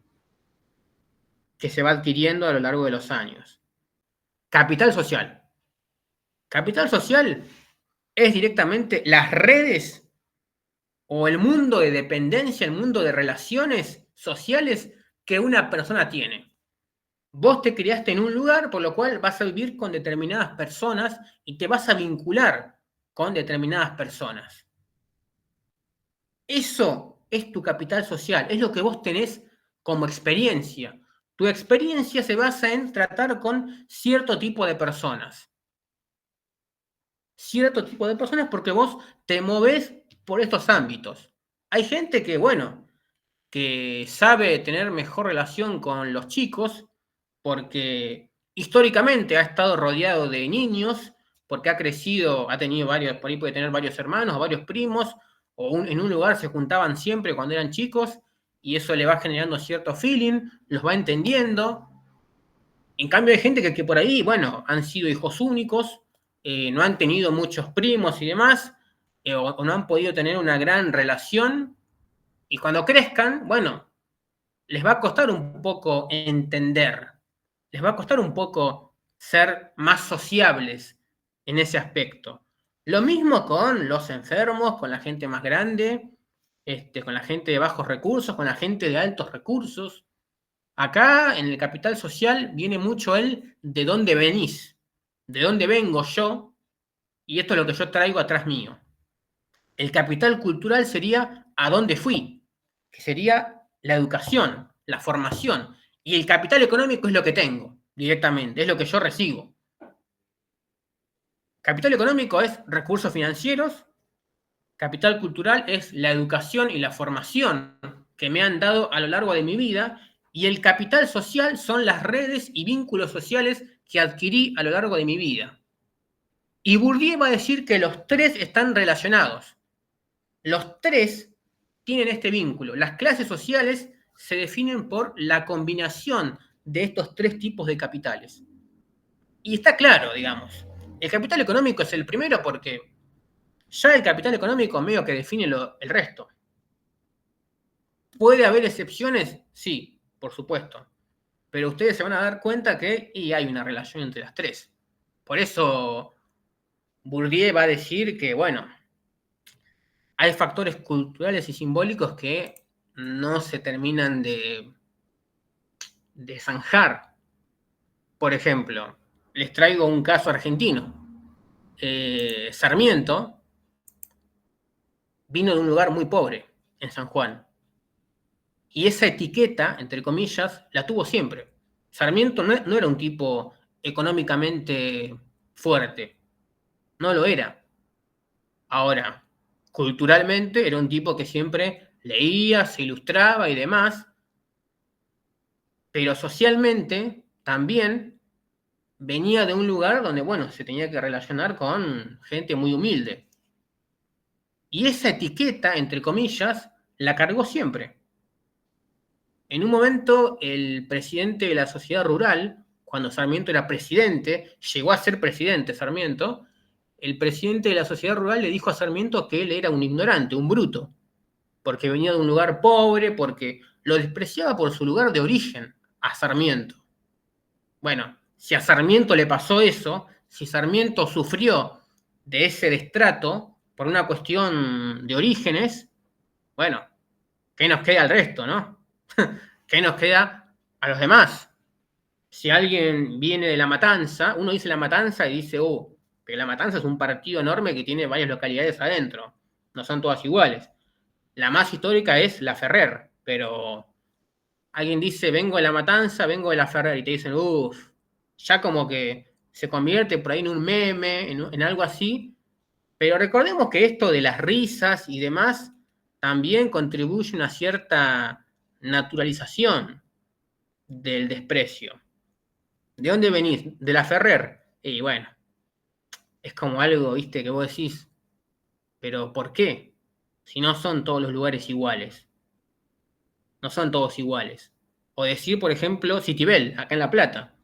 que se va adquiriendo a lo largo de los años. Capital social. Capital social es directamente las redes o el mundo de dependencia, el mundo de relaciones sociales que una persona tiene. Vos te criaste en un lugar, por lo cual vas a vivir con determinadas personas y te vas a vincular con determinadas personas. Eso es tu capital social, es lo que vos tenés como experiencia. Tu experiencia se basa en tratar con cierto tipo de personas. Cierto tipo de personas porque vos te movés por estos ámbitos. Hay gente que, bueno, que sabe tener mejor relación con los chicos porque históricamente ha estado rodeado de niños, porque ha crecido, ha tenido varios, por ahí puede tener varios hermanos o varios primos, o en un lugar se juntaban siempre cuando eran chicos, y eso le va generando cierto feeling, los va entendiendo. En cambio hay gente que por ahí, bueno, han sido hijos únicos, no han tenido muchos primos y demás, o no han podido tener una gran relación, y cuando crezcan, bueno, les va a costar un poco entender, les va a costar un poco ser más sociables en ese aspecto. Lo mismo con los enfermos, con la gente más grande, con la gente de bajos recursos, con la gente de altos recursos. Acá en el capital social viene mucho el de dónde venís, de dónde vengo yo, y esto es lo que yo traigo atrás mío. El capital cultural sería a dónde fui, que sería la educación, la formación. Y el capital económico es lo que tengo directamente, es lo que yo recibo. Capital económico es recursos financieros, capital cultural es la educación y la formación que me han dado a lo largo de mi vida, y el capital social son las redes y vínculos sociales que adquirí a lo largo de mi vida. Y Bourdieu va a decir que los tres están relacionados. Los tres tienen este vínculo. Las clases sociales se definen por la combinación de estos tres tipos de capitales. Y está claro, digamos. El capital económico es el primero porque ya el capital económico medio que define el resto. ¿Puede haber excepciones? Sí, por supuesto. Pero ustedes se van a dar cuenta que hay una relación entre las tres. Por eso Bourdieu va a decir que, bueno, hay factores culturales y simbólicos que no se terminan de zanjar. Por ejemplo, les traigo un caso argentino. Sarmiento vino de un lugar muy pobre, en San Juan. Y esa etiqueta, entre comillas, la tuvo siempre. Sarmiento no era un tipo económicamente fuerte, no lo era. Ahora, culturalmente era un tipo que siempre leía, se ilustraba y demás, pero socialmente también venía de un lugar donde, bueno, se tenía que relacionar con gente muy humilde. Y esa etiqueta, entre comillas, la cargó siempre. En un momento, el presidente de la sociedad rural, cuando Sarmiento era presidente, llegó a ser presidente Sarmiento, el presidente de la sociedad rural le dijo a Sarmiento que él era un ignorante, un bruto, porque venía de un lugar pobre, porque lo despreciaba por su lugar de origen, a Sarmiento. Bueno, si a Sarmiento le pasó eso, si Sarmiento sufrió de ese destrato por una cuestión de orígenes, bueno, ¿qué nos queda al resto, no? ¿Qué nos queda a los demás? Si alguien viene de La Matanza, uno dice La Matanza y dice, pero La Matanza es un partido enorme que tiene varias localidades adentro, no son todas iguales. La más histórica es La Ferrer, pero alguien dice, vengo de La Matanza, vengo de La Ferrer, y te dicen, ya como que se convierte por ahí en un meme, en algo así, pero recordemos que esto de las risas y demás también contribuye a una cierta naturalización del desprecio. ¿De dónde venís? De La Ferrer. Y bueno, es como algo, viste, que vos decís, pero ¿por qué? Si no son todos los lugares iguales. No son todos iguales. O decir, por ejemplo, Citibel, acá en La Plata.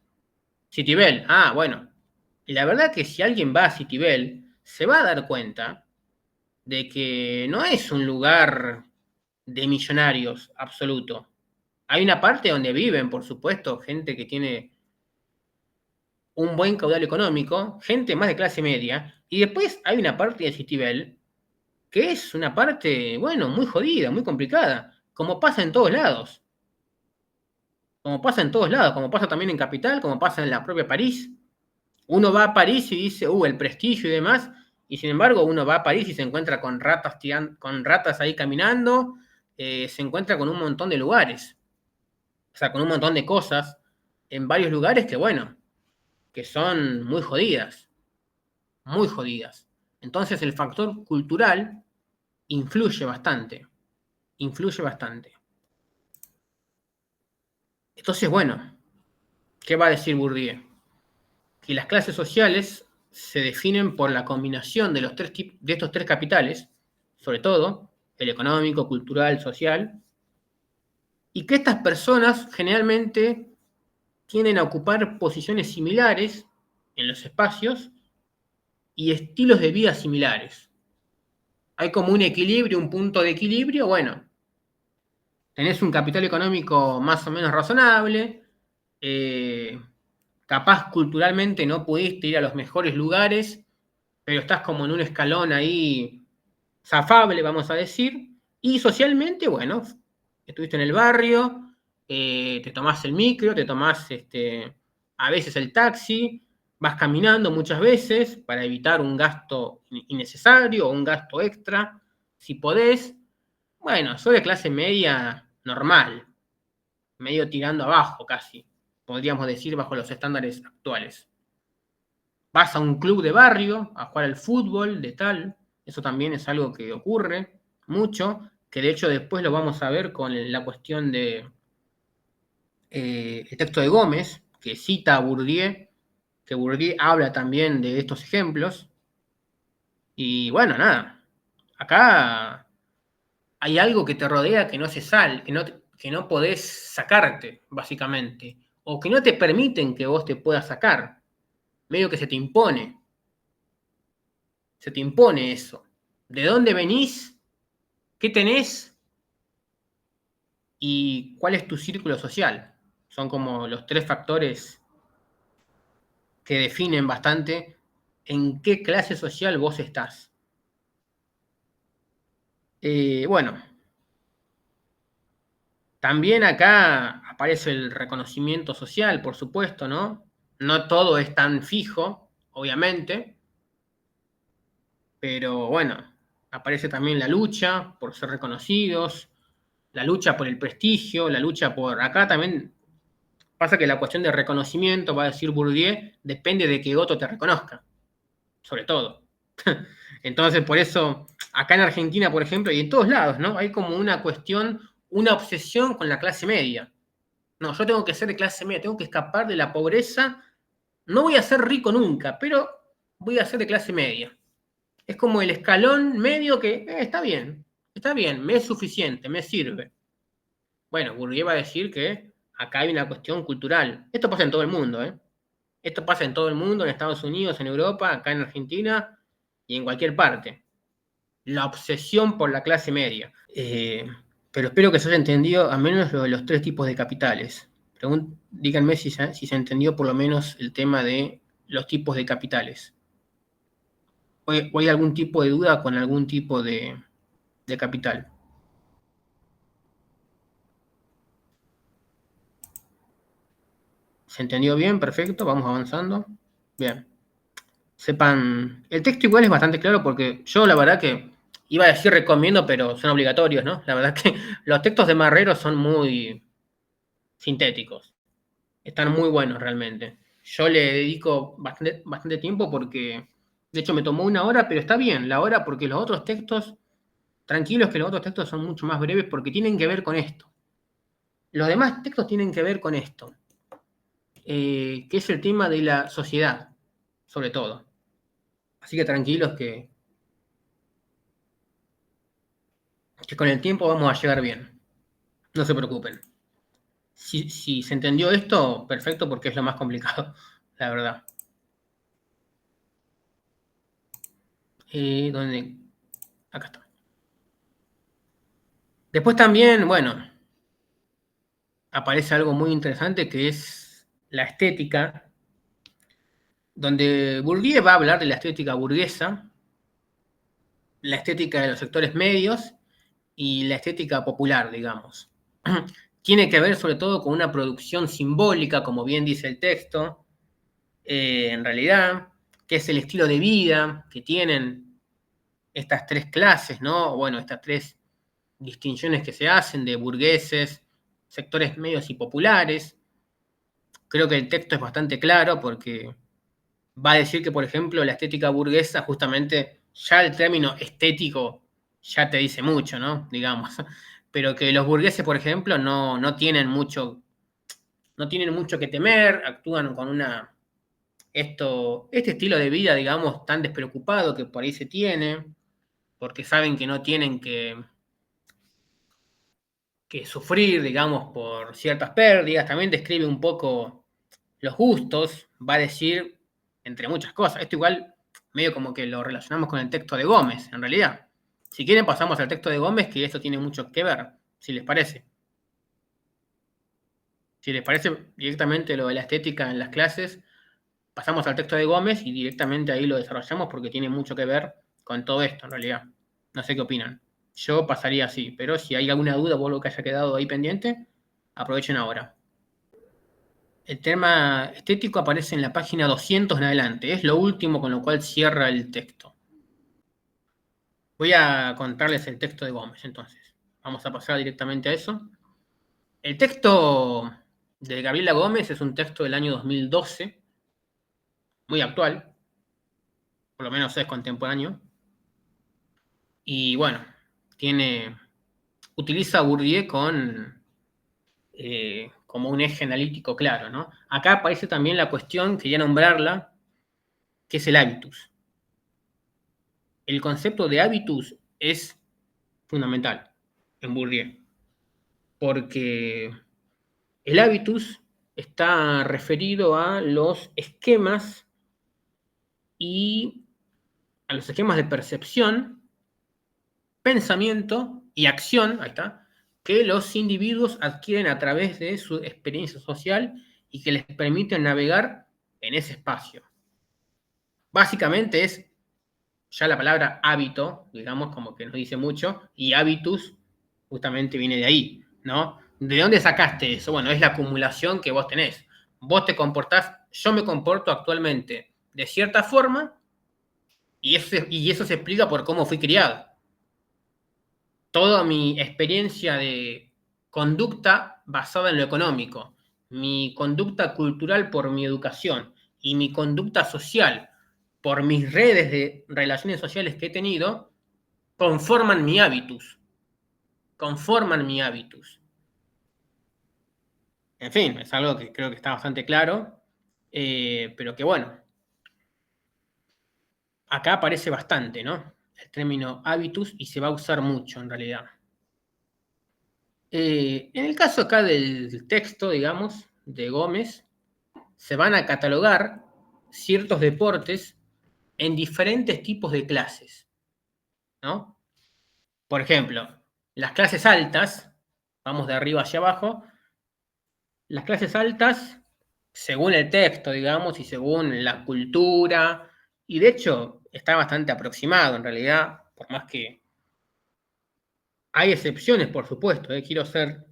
Citibel, bueno. Y la verdad que si alguien va a Citibel, se va a dar cuenta de que no es un lugar de millonarios absoluto. Hay una parte donde viven, por supuesto, gente que tiene un buen caudal económico, gente más de clase media, y después hay una parte de Citibel que es una parte, bueno, muy jodida, muy complicada, como pasa en todos lados. Como pasa en todos lados, como pasa también en Capital, como pasa en la propia París. Uno va a París y dice, el prestigio y demás, y sin embargo uno va a París y se encuentra con ratas ahí caminando, se encuentra con un montón de lugares, o sea, con un montón de cosas en varios lugares que, bueno, que son muy jodidas, muy jodidas. Entonces el factor cultural influye bastante, influye bastante. Entonces, bueno, ¿qué va a decir Bourdieu? Que las clases sociales se definen por la combinación de estos tres capitales, sobre todo el económico, cultural, social, y que estas personas generalmente tienden a ocupar posiciones similares en los espacios y estilos de vida similares. Hay como un equilibrio, un punto de equilibrio, bueno, tenés un capital económico más o menos razonable, capaz culturalmente no pudiste ir a los mejores lugares, pero estás como en un escalón ahí zafable, vamos a decir, y socialmente, bueno, estuviste en el barrio, te tomás el micro, te tomás a veces el taxi, vas caminando muchas veces para evitar un gasto innecesario o un gasto extra. Si podés, bueno, soy de clase media normal, medio tirando abajo casi, podríamos decir bajo los estándares actuales. Vas a un club de barrio a jugar al fútbol, de tal, eso también es algo que ocurre mucho, que de hecho después lo vamos a ver con la cuestión de el texto de Gómez, que cita a Bourdieu, que Bourdieu habla también de estos ejemplos. Y bueno, nada, acá hay algo que te rodea que no se sale, que no podés sacarte, básicamente, o que no te permiten que vos te puedas sacar, medio que se te impone eso. ¿De dónde venís? ¿Qué tenés? ¿Y cuál es tu círculo social? Son como los tres factores que definen bastante en qué clase social vos estás. Bueno, también acá aparece el reconocimiento social, por supuesto, ¿no? No todo es tan fijo, obviamente, pero bueno, aparece también la lucha por ser reconocidos, la lucha por el prestigio, la lucha por... Acá también pasa que la cuestión de reconocimiento, va a decir Bourdieu, depende de que otro te reconozca, sobre todo. Entonces, por eso, acá en Argentina, por ejemplo, y en todos lados, ¿no? Hay como una cuestión, una obsesión con la clase media. No, yo tengo que ser de clase media, tengo que escapar de la pobreza. No voy a ser rico nunca, pero voy a ser de clase media. Es como el escalón medio que está bien, me es suficiente, me sirve. Bueno, Bourdieu va a decir que acá hay una cuestión cultural. Esto pasa en todo el mundo, ¿eh? Esto pasa en todo el mundo, en Estados Unidos, en Europa, acá en Argentina y en cualquier parte. La obsesión por la clase media. Pero espero que se haya entendido al menos lo de los tres tipos de capitales. Díganme si se entendió por lo menos el tema de los tipos de capitales. ¿O hay algún tipo de duda con algún tipo de capital? ¿Se entendió bien? Perfecto, vamos avanzando. Bien. Sepan, el texto igual es bastante claro porque yo la verdad que iba a decir recomiendo, pero son obligatorios, ¿no? La verdad que los textos de Marrero son muy sintéticos, están muy buenos realmente. Yo le dedico bastante tiempo porque, de hecho, me tomó una hora, pero está bien la hora porque los otros textos, tranquilos que los otros textos son mucho más breves porque tienen que ver con esto. Los demás textos tienen que ver con esto, que es el tema de la sociedad, sobre todo. Así que tranquilos que con el tiempo vamos a llegar bien. No se preocupen. Si se entendió esto, perfecto, porque es lo más complicado, la verdad. ¿Dónde? Acá está. Después también, bueno, aparece algo muy interesante que es la estética, donde Bourdieu va a hablar de la estética burguesa, la estética de los sectores medios y la estética popular, digamos. Tiene que ver sobre todo con una producción simbólica, como bien dice el texto, en realidad, que es el estilo de vida que tienen estas tres clases, ¿no? Bueno, estas tres distinciones que se hacen de burgueses, sectores medios y populares. Creo que el texto es bastante claro porque va a decir que, por ejemplo, la estética burguesa, justamente, ya el término estético ya te dice mucho, ¿no? Digamos. Pero que los burgueses, por ejemplo, no tienen mucho que temer, actúan con este estilo de vida, digamos, tan despreocupado que por ahí se tiene, porque saben que no tienen que sufrir, digamos, por ciertas pérdidas. También describe un poco los gustos, va a decir, entre muchas cosas. Esto igual medio como que lo relacionamos con el texto de Gómez, en realidad. Si quieren pasamos al texto de Gómez, que esto tiene mucho que ver, si les parece. Si les parece directamente lo de la estética en las clases, pasamos al texto de Gómez y directamente ahí lo desarrollamos porque tiene mucho que ver con todo esto, en realidad. No sé qué opinan. Yo pasaría así, pero si hay alguna duda o algo que haya quedado ahí pendiente, aprovechen ahora. El tema estético aparece en la página 200 en adelante. Es lo último con lo cual cierra el texto. Voy a contarles el texto de Gómez, entonces. Vamos a pasar directamente a eso. El texto de Gabriela Gómez es un texto del año 2012, muy actual, por lo menos es contemporáneo. Y bueno, utiliza a Bourdieu como un eje analítico claro, ¿no? Acá aparece también la cuestión, quería nombrarla, que es el hábitus. El concepto de hábitus es fundamental en Bourdieu, porque el hábitus está referido a los esquemas y a los esquemas de percepción, pensamiento y acción, ahí está, que los individuos adquieren a través de su experiencia social y que les permiten navegar en ese espacio. Básicamente es ya la palabra hábito, digamos, como que nos dice mucho, y hábitus justamente viene de ahí, ¿no? ¿De dónde sacaste eso? Bueno, es la acumulación que vos tenés. Vos te comportás, yo me comporto actualmente de cierta forma, y eso se explica por cómo fui criado. Toda mi experiencia de conducta basada en lo económico, mi conducta cultural por mi educación y mi conducta social por mis redes de relaciones sociales que he tenido, conforman mi hábitus. Conforman mi hábitus. En fin, es algo que creo que está bastante claro, pero que bueno, acá aparece bastante, ¿no? El término hábitus y se va a usar mucho en realidad. En el caso acá del texto, digamos, de Gómez, se van a catalogar ciertos deportes en diferentes tipos de clases, ¿no? Por ejemplo, las clases altas, vamos de arriba hacia abajo, las clases altas, según el texto, digamos, y según la cultura, y de hecho está bastante aproximado en realidad, por más que hay excepciones, por supuesto, quiero ser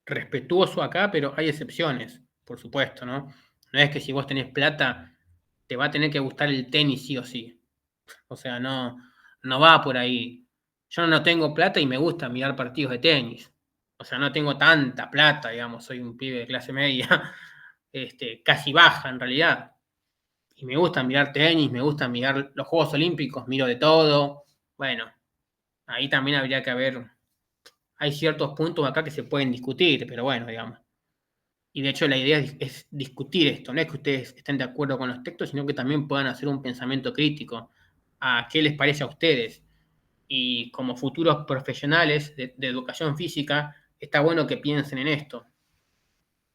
respetuoso acá, pero hay excepciones, por supuesto, ¿no? No es que si vos tenés plata, te va a tener que gustar el tenis sí o sí. O sea, no va por ahí. Yo no tengo plata y me gusta mirar partidos de tenis. O sea, no tengo tanta plata, digamos, soy un pibe de clase media, casi baja en realidad. Y me gusta mirar tenis, me gusta mirar los Juegos Olímpicos, miro de todo. Bueno, ahí también habría que haber, hay ciertos puntos acá que se pueden discutir, pero bueno, digamos. Y de hecho la idea es discutir esto, no es que ustedes estén de acuerdo con los textos, sino que también puedan hacer un pensamiento crítico a qué les parece a ustedes. Y como futuros profesionales de educación física, está bueno que piensen en esto,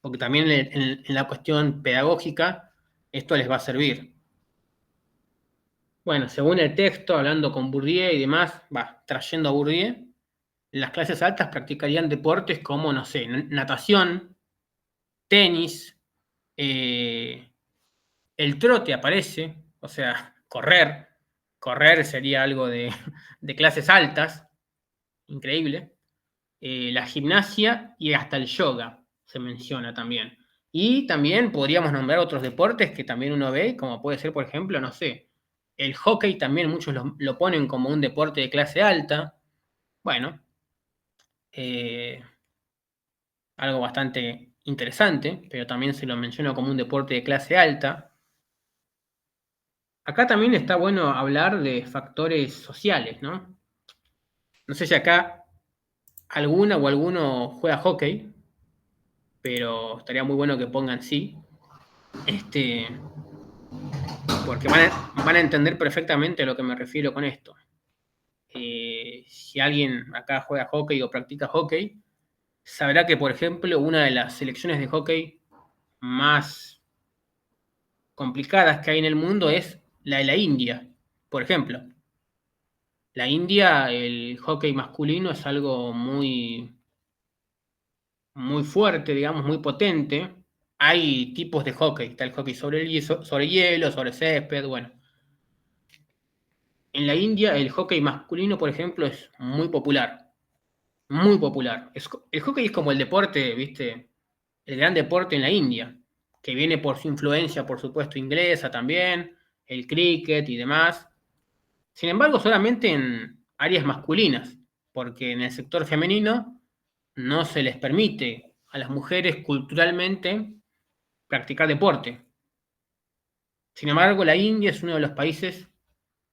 porque también en la cuestión pedagógica esto les va a servir. Bueno, según el texto, hablando con Bourdieu y demás, trayendo a Bourdieu, las clases altas practicarían deportes como, no sé, natación, tenis, el trote aparece, o sea, correr sería algo de clases altas, increíble. La gimnasia y hasta el yoga se menciona también. Y también podríamos nombrar otros deportes que también uno ve, como puede ser, por ejemplo, no sé, el hockey también muchos lo ponen como un deporte de clase alta. Bueno, algo bastante interesante, pero también se lo menciona como un deporte de clase alta. Acá también está bueno hablar de factores sociales, ¿no? No sé si acá alguna o alguno juega hockey, pero estaría muy bueno que pongan sí, porque van a entender perfectamente a lo que me refiero con esto. Si alguien acá juega hockey o practica hockey, sabrá que, por ejemplo, una de las selecciones de hockey más complicadas que hay en el mundo es la de la India, por ejemplo. La India, el hockey masculino es algo muy, muy fuerte, digamos, muy potente. Hay tipos de hockey, está el hockey sobre hielo, sobre césped, bueno. En la India el hockey masculino, por ejemplo, es muy popular, muy popular. El hockey es como el deporte, ¿viste? el gran deporte en la India, que viene por su influencia, por supuesto, inglesa también, el cricket y demás. Sin embargo, solamente en áreas masculinas, porque en el sector femenino no se les permite a las mujeres culturalmente practicar deporte. Sin embargo, la India es uno de los países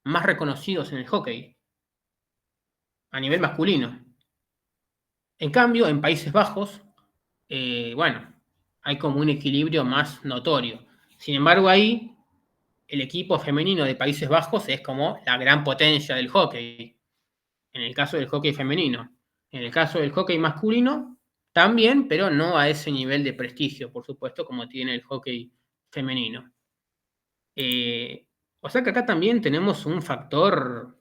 más reconocidos en el hockey, a nivel masculino. En cambio, en Países Bajos, bueno, hay como un equilibrio más notorio. Sin embargo, ahí el equipo femenino de Países Bajos es como la gran potencia del hockey, en el caso del hockey femenino. En el caso del hockey masculino, también, pero no a ese nivel de prestigio, por supuesto, como tiene el hockey femenino. O sea que acá también tenemos un factor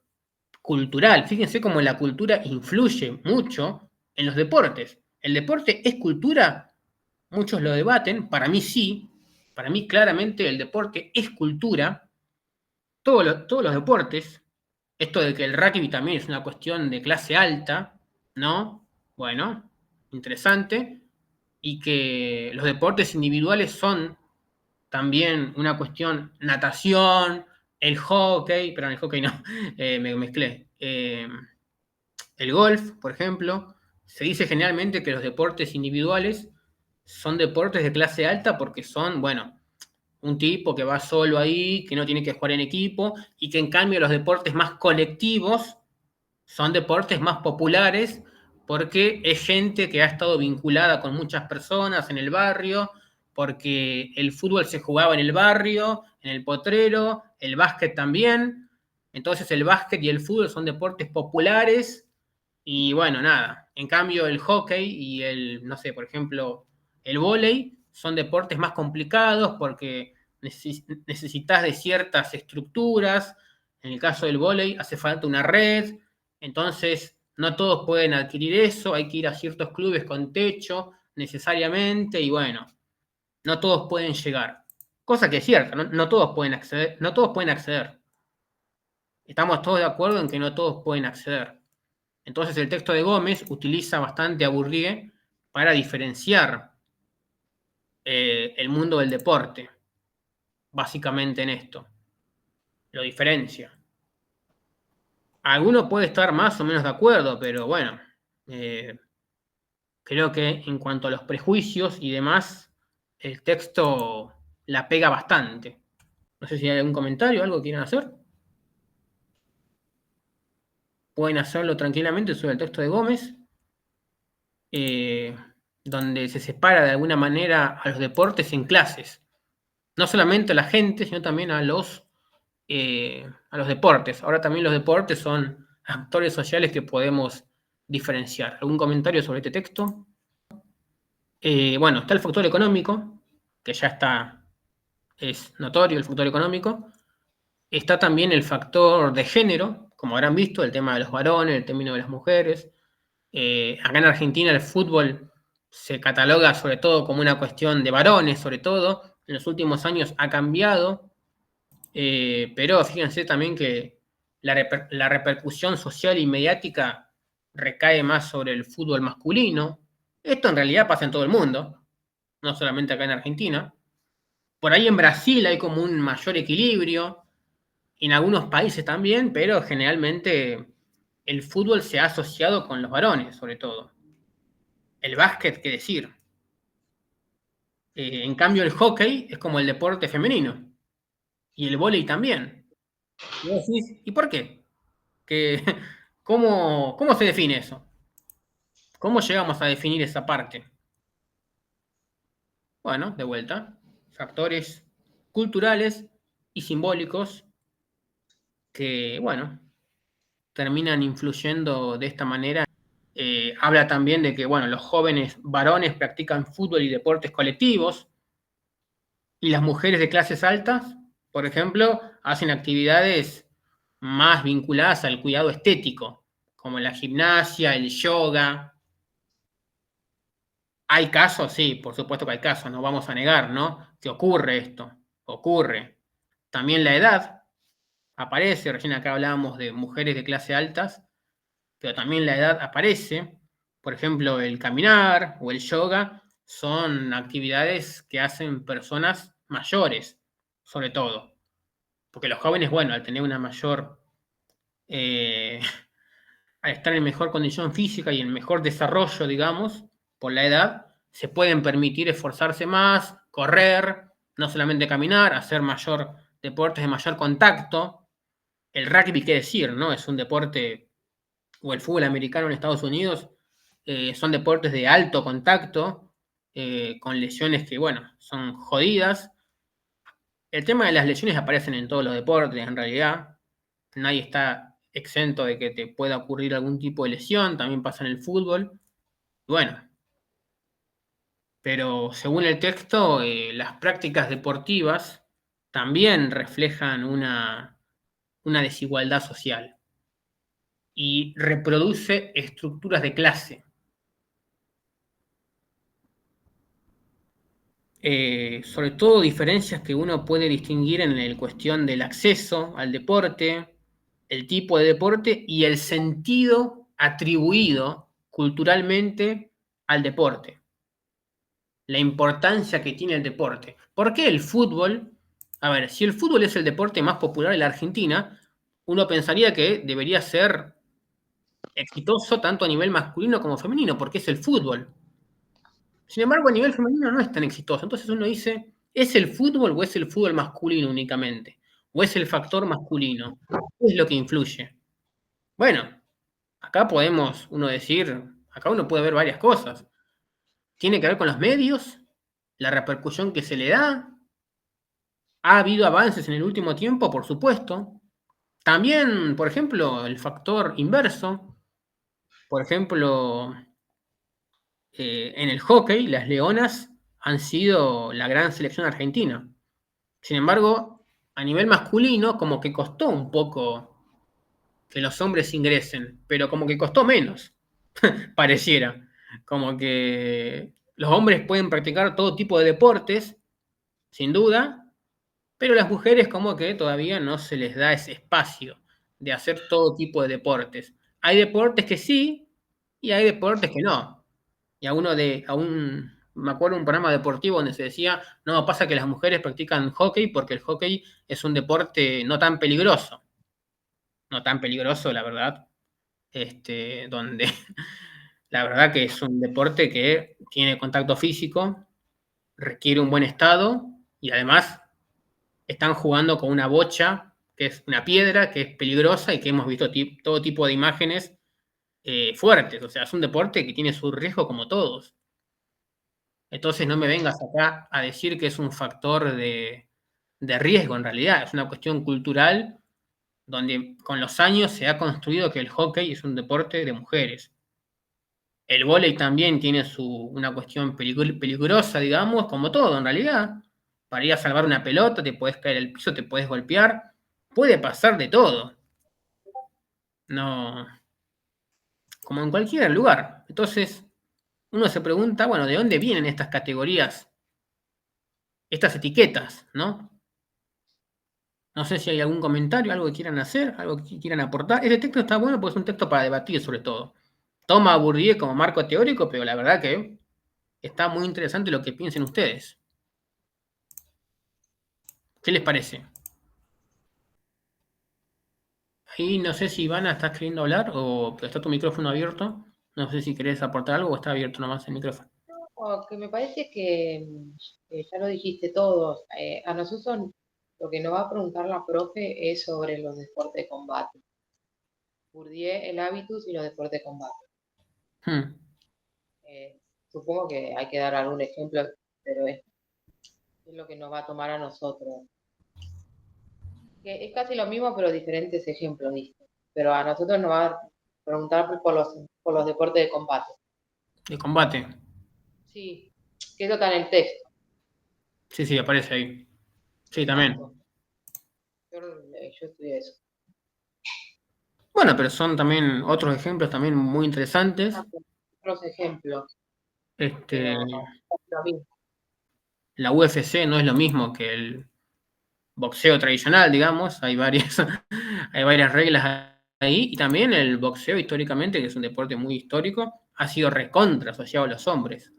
cultural. Fíjense cómo la cultura influye mucho en los deportes. ¿El deporte es cultura? Muchos lo debaten. Para mí sí. Para mí claramente el deporte es cultura. Todos los deportes. Esto de que el rugby también es una cuestión de clase alta, ¿no? Bueno, interesante. Y que los deportes individuales son también una cuestión, natación, el hockey, pero en el hockey no, me mezclé. El golf, por ejemplo, se dice generalmente que los deportes individuales son deportes de clase alta porque son, bueno, un tipo que va solo ahí, que no tiene que jugar en equipo, y que en cambio los deportes más colectivos son deportes más populares porque es gente que ha estado vinculada con muchas personas en el barrio, porque el fútbol se jugaba en el barrio, en el potrero, el básquet también. Entonces el básquet y el fútbol son deportes populares y bueno, nada. En cambio el hockey y el, no sé, por ejemplo, el vóley son deportes más complicados porque necesitas de ciertas estructuras. En el caso del vóley hace falta una red, entonces no todos pueden adquirir eso, hay que ir a ciertos clubes con techo necesariamente y bueno, no todos pueden llegar. Cosa que es cierta, no todos pueden acceder, no todos pueden acceder. Estamos todos de acuerdo en que no todos pueden acceder. Entonces el texto de Gómez utiliza bastante a Bourdieu para diferenciar el mundo del deporte, básicamente en esto. Lo diferencia. Alguno puede estar más o menos de acuerdo, pero bueno, creo que en cuanto a los prejuicios y demás, el texto la pega bastante. No sé si hay algún comentario, algo que quieran hacer. Pueden hacerlo tranquilamente sobre el texto de Gómez, donde se separa de alguna manera a los deportes en clases. No solamente a la gente, sino también a los deportes. Ahora también los deportes son actores sociales que podemos diferenciar. ¿Algún comentario sobre este texto? Bueno, está el factor económico, que ya está, es notorio el factor económico. Está también el factor de género, como habrán visto, el tema de los varones, el término de las mujeres. Acá en Argentina el fútbol se cataloga sobre todo como una cuestión de varones, sobre todo. En los últimos años ha cambiado, pero fíjense también que la repercusión social y mediática recae más sobre el fútbol masculino. Esto en realidad pasa en todo el mundo, no solamente acá en Argentina. Por ahí en Brasil hay como un mayor equilibrio, en algunos países también, pero generalmente el fútbol se ha asociado con los varones, sobre todo. El básquet, qué decir. En cambio, el hockey es como el deporte femenino. Y el vóley también. Y vos decís, ¿y por qué? ¿Qué- cómo se define eso? ¿Cómo llegamos a definir esa parte? Bueno, de vuelta, factores culturales y simbólicos que, bueno, terminan influyendo de esta manera. Habla también de que, bueno, los jóvenes varones practican fútbol y deportes colectivos y las mujeres de clases altas, por ejemplo, hacen actividades más vinculadas al cuidado estético, como la gimnasia, el yoga. Hay casos, sí, por supuesto que hay casos, no vamos a negar, ¿no? Que ocurre esto, ocurre. También la edad aparece, recién acá hablábamos de mujeres de clase altas, pero también la edad aparece. Por ejemplo, el caminar o el yoga son actividades que hacen personas mayores, sobre todo. Porque los jóvenes, bueno, al tener una mayor, al estar en mejor condición física y en mejor desarrollo, digamos, por la edad, se pueden permitir esforzarse más, correr, no solamente caminar, hacer mayor deportes de mayor contacto. El rugby, qué decir, ¿no? Es un deporte, o el fútbol americano en Estados Unidos, son deportes de alto contacto, con lesiones que, bueno, son jodidas. El tema de las lesiones aparecen en todos los deportes, en realidad. Nadie está exento de que te pueda ocurrir algún tipo de lesión, también pasa en el fútbol. Bueno, pero según el texto, las prácticas deportivas también reflejan una desigualdad social y reproduce estructuras de clase. Sobre todo diferencias que uno puede distinguir en la cuestión del acceso al deporte, el tipo de deporte y el sentido atribuido culturalmente al deporte, la importancia que tiene el deporte. ¿Por qué el fútbol? A ver, si el fútbol es el deporte más popular en la Argentina, uno pensaría que debería ser exitoso tanto a nivel masculino como femenino, porque es el fútbol. Sin embargo, a nivel femenino no es tan exitoso. Entonces uno dice, ¿es el fútbol o es el fútbol masculino únicamente? ¿O es el factor masculino? ¿Qué es lo que influye? Bueno, acá podemos uno decir, acá uno puede ver varias cosas. Tiene que ver con los medios, la repercusión que se le da. Ha habido avances en el último tiempo, por supuesto. También, por ejemplo, el factor inverso. Por ejemplo, en el hockey, las Leonas han sido la gran selección argentina. Sin embargo, a nivel masculino, como que costó un poco que los hombres ingresen, pero como que costó menos, pareciera. Como que los hombres pueden practicar todo tipo de deportes, sin duda, pero las mujeres como que todavía no se les da ese espacio de hacer todo tipo de deportes. Hay deportes que sí y hay deportes que no. Y me acuerdo un programa deportivo donde se decía, no, pasa que las mujeres practican hockey porque el hockey es un deporte no tan peligroso. No tan peligroso, la verdad. Donde la verdad que es un deporte que tiene contacto físico, requiere un buen estado y además están jugando con una bocha, que es una piedra, que es peligrosa y que hemos visto todo tipo de imágenes fuertes. O sea, es un deporte que tiene su riesgo como todos. Entonces no me vengas acá a decir que es un factor de riesgo en realidad, es una cuestión cultural donde con los años se ha construido que el hockey es un deporte de mujeres. El vóley también tiene una cuestión peligrosa, digamos, como todo en realidad. Para ir a salvar una pelota, te puedes caer al piso, te puedes golpear, puede pasar de todo. No, como en cualquier lugar. Entonces, uno se pregunta, bueno, ¿de dónde vienen estas categorías, estas etiquetas, ¿no? No sé si hay algún comentario, algo que quieran hacer, algo que quieran aportar. Este texto está bueno porque es un texto para debatir sobre todo. Toma a Bourdieu como marco teórico, pero la verdad que está muy interesante lo que piensen ustedes. ¿Qué les parece? Ahí no sé si Ivana estás queriendo hablar o está tu micrófono abierto. No sé si querés aportar algo o está abierto nomás el micrófono. Que me parece que ya lo dijiste todo. A nosotros lo que nos va a preguntar la profe es sobre los deportes de combate. Bourdieu, el hábitus y los deportes de combate. Hmm. Eh, Supongo que hay que dar algún ejemplo, pero es lo que nos va a tomar a nosotros. Que es casi lo mismo, pero diferentes ejemplos, ¿viste? Pero a nosotros nos va a preguntar por los deportes de combate. De combate. Sí, que eso está en el texto. Sí, sí, aparece ahí. Sí, también. Exacto. Yo estudié eso. Bueno, pero son también otros ejemplos también muy interesantes. Otros ejemplos, Este, pero lo mismo. la UFC no es lo mismo que el boxeo tradicional, digamos. Hay varias reglas ahí. Y también el boxeo históricamente, que es un deporte muy histórico, ha sido recontra asociado a los hombres,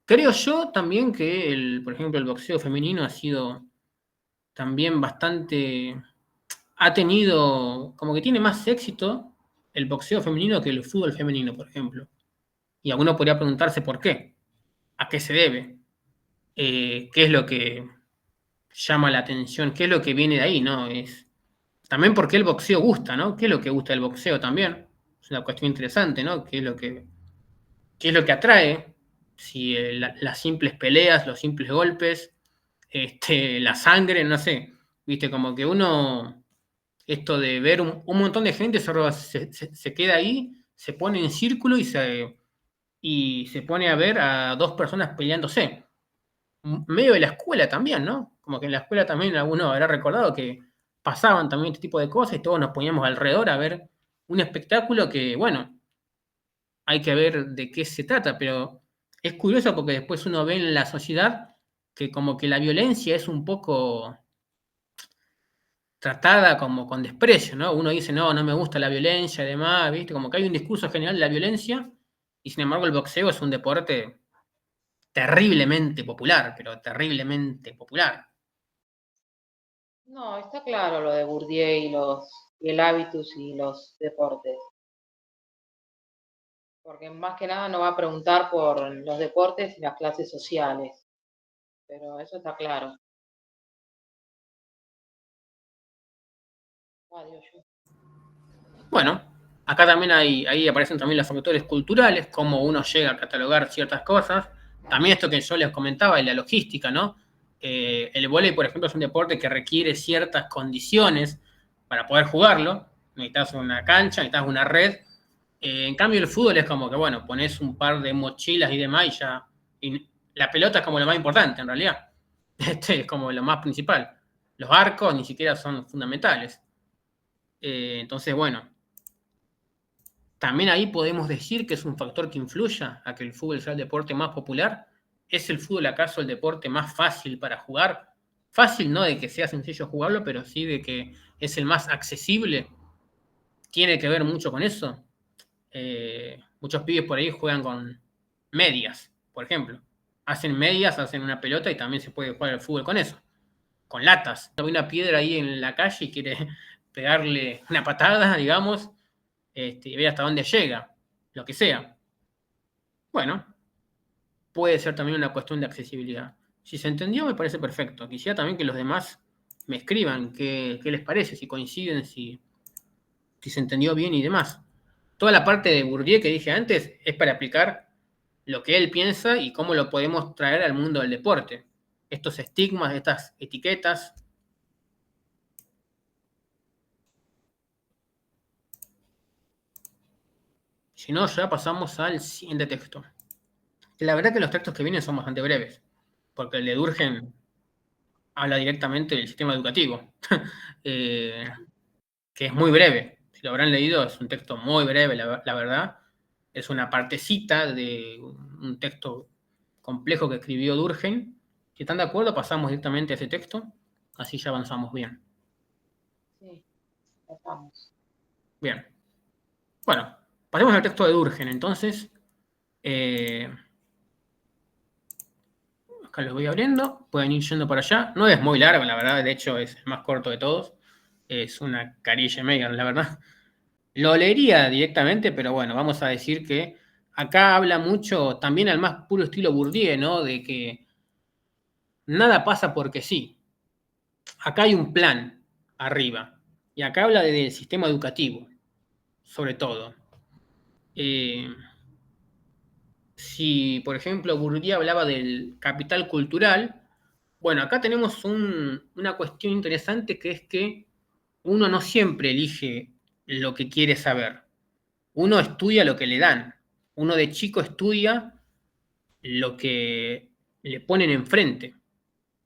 creo yo también que, por ejemplo, el boxeo femenino ha sido también bastante, ha tenido, como que tiene más éxito el boxeo femenino que el fútbol femenino, por ejemplo. Y alguno podría preguntarse por qué, a qué se debe, qué es lo que llama la atención, qué es lo que viene de ahí, ¿no? Es también porque el boxeo gusta, ¿no? ¿Qué es lo que gusta del boxeo también? Es una cuestión interesante, ¿no? ¿Qué es lo que atrae? Si las simples peleas, los simples golpes, la sangre, no sé. Viste, como que uno, esto de ver un montón de gente solo se queda ahí, se pone en círculo y se pone a ver a dos personas peleándose. Medio de la escuela también, ¿no? Como que en la escuela también alguno habrá recordado que pasaban también este tipo de cosas y todos nos poníamos alrededor a ver un espectáculo que, bueno, hay que ver de qué se trata, pero es curioso porque después uno ve en la sociedad que como que la violencia es un poco tratada como con desprecio, ¿no? Uno dice, no, no me gusta la violencia y demás, ¿viste? Como que hay un discurso general de la violencia y sin embargo el boxeo es un deporte terriblemente popular, pero terriblemente popular. No, está claro lo de Bourdieu y el hábitus y los deportes. Porque más que nada no va a preguntar por los deportes y las clases sociales. Pero eso está claro. Adiós. Bueno, acá también ahí aparecen también los factores culturales, cómo uno llega a catalogar ciertas cosas. También esto que yo les comentaba, de la logística, ¿no? El vóley, por ejemplo, es un deporte que requiere ciertas condiciones para poder jugarlo. Necesitas una cancha, necesitas una red. En cambio, el fútbol es como que, bueno, pones un par de mochilas y demás y ya. Y la pelota es como lo más importante, en realidad. Este es como lo más principal. Los arcos ni siquiera son fundamentales. Entonces, bueno, también ahí podemos decir que es un factor que influya a que el fútbol sea el deporte más popular. ¿Es el fútbol acaso el deporte más fácil para jugar? Fácil no de que sea sencillo jugarlo, pero sí de que es el más accesible. Tiene que ver mucho con eso. Muchos pibes por ahí juegan con medias, por ejemplo. Hacen medias, hacen una pelota y también se puede jugar al fútbol con eso. Con latas. Hay una piedra ahí en la calle y quiere pegarle una patada, digamos, y ver hasta dónde llega, lo que sea. Bueno, puede ser también una cuestión de accesibilidad. Si se entendió, me parece perfecto. Quisiera también que los demás me escriban qué les parece, si coinciden, si se entendió bien y demás. Toda la parte de Bourdieu que dije antes es para aplicar lo que él piensa y cómo lo podemos traer al mundo del deporte. Estos estigmas, estas etiquetas. Si no, ya pasamos al siguiente texto. La verdad que los textos que vienen son bastante breves, porque el de Durkheim habla directamente del sistema educativo, que es muy breve. Si lo habrán leído, es un texto muy breve, la verdad. Es una partecita de un texto complejo que escribió Durkheim. Si están de acuerdo, pasamos directamente a ese texto, así ya avanzamos bien. Sí, pasamos. Bien. Bueno, pasemos al texto de Durkheim, entonces. Acá los voy abriendo, pueden ir yendo para allá. No es muy largo, la verdad, de hecho es el más corto de todos. Es una carilla mega, la verdad. Lo leería directamente, pero bueno, vamos a decir que acá habla mucho, también al más puro estilo Bourdieu, ¿no? De que nada pasa porque sí. Acá hay un plan arriba. Y acá habla del sistema educativo, sobre todo. Si, por ejemplo, Bourdieu hablaba del capital cultural, bueno, acá tenemos una cuestión interesante que es que uno no siempre elige lo que quiere saber. Uno estudia lo que le dan. Uno de chico estudia lo que le ponen enfrente.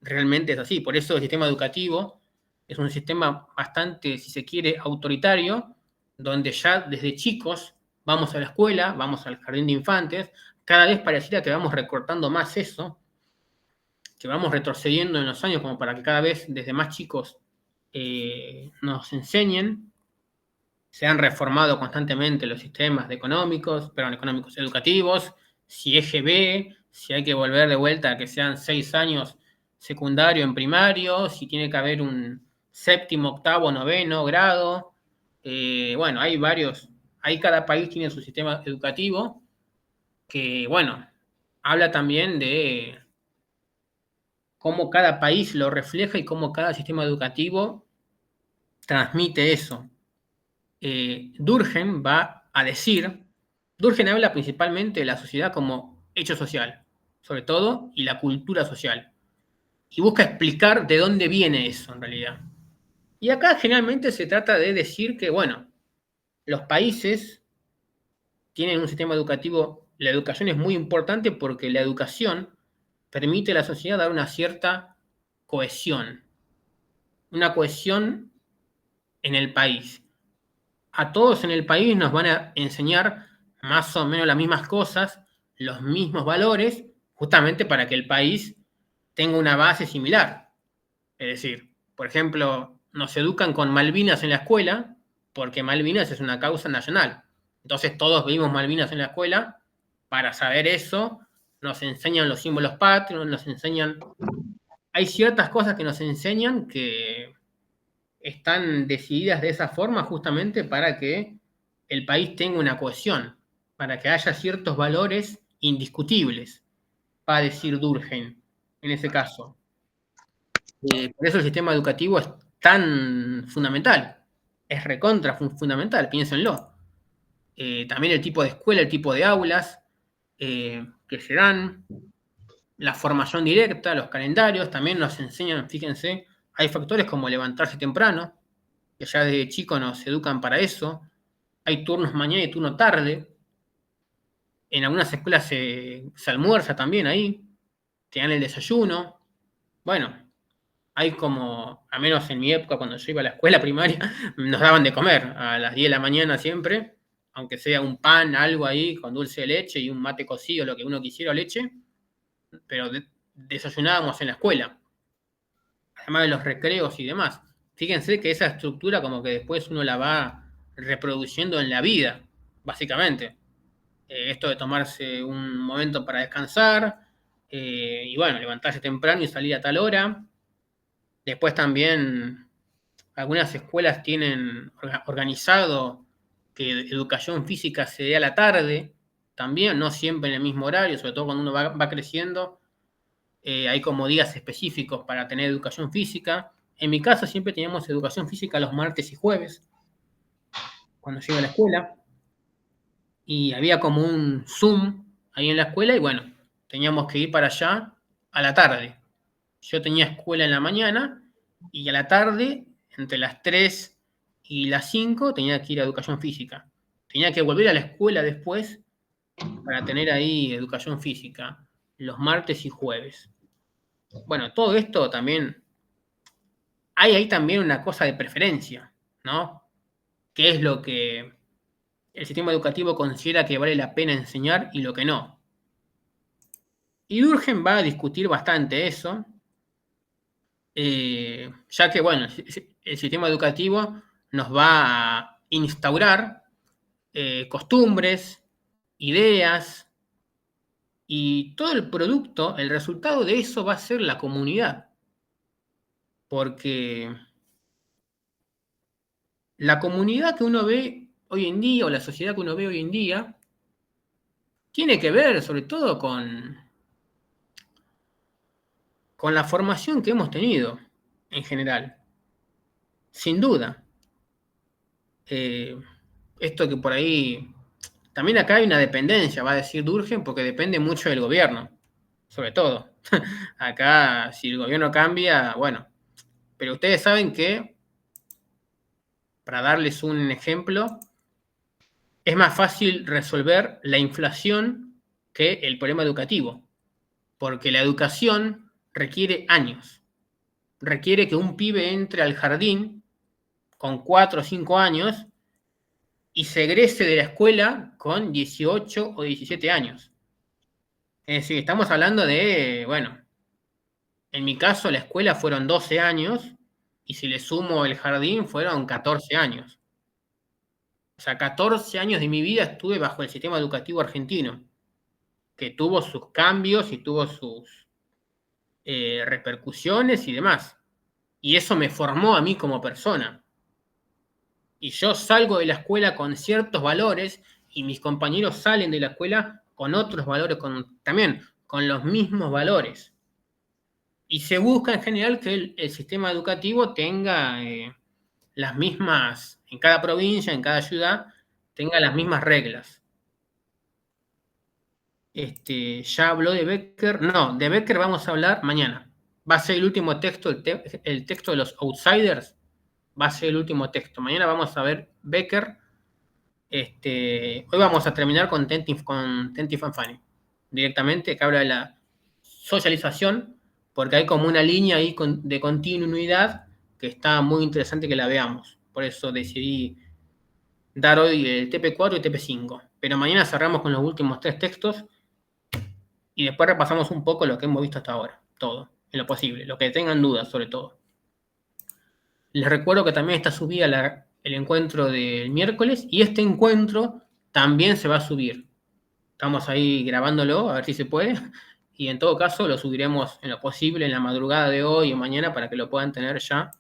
Realmente es así. Por eso el sistema educativo es un sistema bastante, si se quiere, autoritario, donde ya desde chicos vamos a la escuela, vamos al jardín de infantes, cada vez pareciera que vamos recortando más eso, que vamos retrocediendo en los años como para que cada vez desde más chicos nos enseñen. se han reformado constantemente los sistemas económicos educativos, si EGB, si hay que volver de vuelta a que sean 6 años secundario en primario, si tiene que haber un séptimo, octavo, noveno grado. Bueno, hay varios, ahí cada país tiene su sistema educativo, que bueno, habla también de cómo cada país lo refleja y cómo cada sistema educativo transmite eso. Durkheim va a decir, Durkheim habla principalmente de la sociedad como hecho social, sobre todo, y la cultura social. Y busca explicar de dónde viene eso en realidad. Y acá generalmente se trata de decir que, bueno, los países tienen un sistema educativo, la educación es muy importante porque la educación permite a la sociedad dar una cierta cohesión, una cohesión en el país. A todos en el país nos van a enseñar más o menos las mismas cosas, los mismos valores, justamente para que el país tenga una base similar. Es decir, por ejemplo, nos educan con Malvinas en la escuela, porque Malvinas es una causa nacional. Entonces todos vimos Malvinas en la escuela para saber eso, nos enseñan los símbolos patrios, nos enseñan... Hay ciertas cosas que nos enseñan que están decididas de esa forma justamente para que el país tenga una cohesión, para que haya ciertos valores indiscutibles, va a decir Durkheim en ese caso. Por eso el sistema educativo es tan fundamental, es recontra fundamental, piénsenlo. También el tipo de escuela, el tipo de aulas que se dan, la formación directa, los calendarios, también nos enseñan, fíjense, hay factores como levantarse temprano, que ya desde chico nos educan para eso, hay turnos mañana y turno tarde, en algunas escuelas se almuerza también ahí, te dan el desayuno, bueno, hay como, al menos en mi época cuando yo iba a la escuela primaria, nos daban de comer a las 10 de la mañana siempre, aunque sea un pan, algo ahí, con dulce de leche y un mate cocido, lo que uno quisiera, o leche, pero desayunábamos en la escuela, además de los recreos y demás. Fíjense que esa estructura como que después uno la va reproduciendo en la vida, básicamente. Esto de tomarse un momento para descansar, y bueno, levantarse temprano y salir a tal hora. Después también algunas escuelas tienen organizado que educación física se dé a la tarde, también, no siempre en el mismo horario, sobre todo cuando uno va creciendo. Hay como días específicos para tener educación física. En mi caso siempre teníamos educación física los martes y jueves, cuando yo iba a la escuela. Y había como un Zoom ahí en la escuela y bueno, teníamos que ir para allá a la tarde. Yo tenía escuela en la mañana y a la tarde, entre las 3 y las 5, tenía que ir a educación física. Tenía que volver a la escuela después para tener ahí educación física, los martes y jueves. Bueno, todo esto también, hay ahí también una cosa de preferencia, ¿no? ¿Qué es lo que el sistema educativo considera que vale la pena enseñar y lo que no? Y Durkheim va a discutir bastante eso, ya que, bueno, el sistema educativo nos va a instaurar costumbres, ideas, y todo el producto, el resultado de eso va a ser la comunidad. Porque la comunidad que uno ve hoy en día, o la sociedad que uno ve hoy en día, tiene que ver sobre todo con la formación que hemos tenido en general. Sin duda. Esto que por ahí... También acá hay una dependencia, va a decir Durkheim, porque depende mucho del gobierno, sobre todo. Acá, si el gobierno cambia, bueno. Pero ustedes saben que, para darles un ejemplo, es más fácil resolver la inflación que el problema educativo, porque la educación requiere años. Requiere que un pibe entre al jardín con 4 o 5 años y se egrese de la escuela con 18 o 17 años. Es decir, estamos hablando de, bueno, en mi caso la escuela fueron 12 años y si le sumo el jardín fueron 14 años. O sea, 14 años de mi vida estuve bajo el sistema educativo argentino, que tuvo sus cambios y tuvo sus repercusiones y demás. Y eso me formó a mí como persona. Y yo salgo de la escuela con ciertos valores y mis compañeros salen de la escuela con otros valores, también con los mismos valores. Y se busca en general que el sistema educativo tenga las mismas, en cada provincia, en cada ciudad, tenga las mismas reglas. Ya habló de Becker. No, de Becker vamos a hablar mañana. Va a ser el último texto, el texto de los outsiders. Va a ser el último texto. Mañana vamos a ver Becker. Hoy vamos a terminar con Tentif Fanfani. Directamente, que habla de la socialización, porque hay como una línea ahí de continuidad que está muy interesante que la veamos. Por eso decidí dar hoy el TP4 y TP5. Pero mañana cerramos con los últimos 3 textos y después repasamos un poco lo que hemos visto hasta ahora. Todo, en lo posible. Lo que tengan dudas, sobre todo. Les recuerdo que también está subida el encuentro del miércoles y este encuentro también se va a subir. Estamos ahí grabándolo, a ver si se puede. Y en todo caso lo subiremos en lo posible en la madrugada de hoy o mañana para que lo puedan tener ya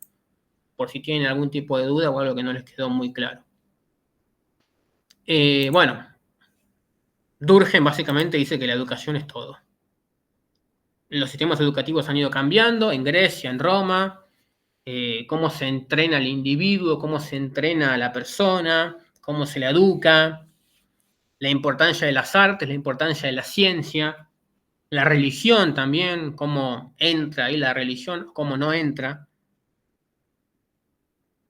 por si tienen algún tipo de duda o algo que no les quedó muy claro. Bueno, Durkheim básicamente dice que la educación es todo. Los sistemas educativos han ido cambiando en Grecia, en Roma, cómo se entrena al individuo, cómo se entrena a la persona, cómo se la educa, la importancia de las artes, la importancia de la ciencia, la religión también, cómo entra ahí la religión, cómo no entra.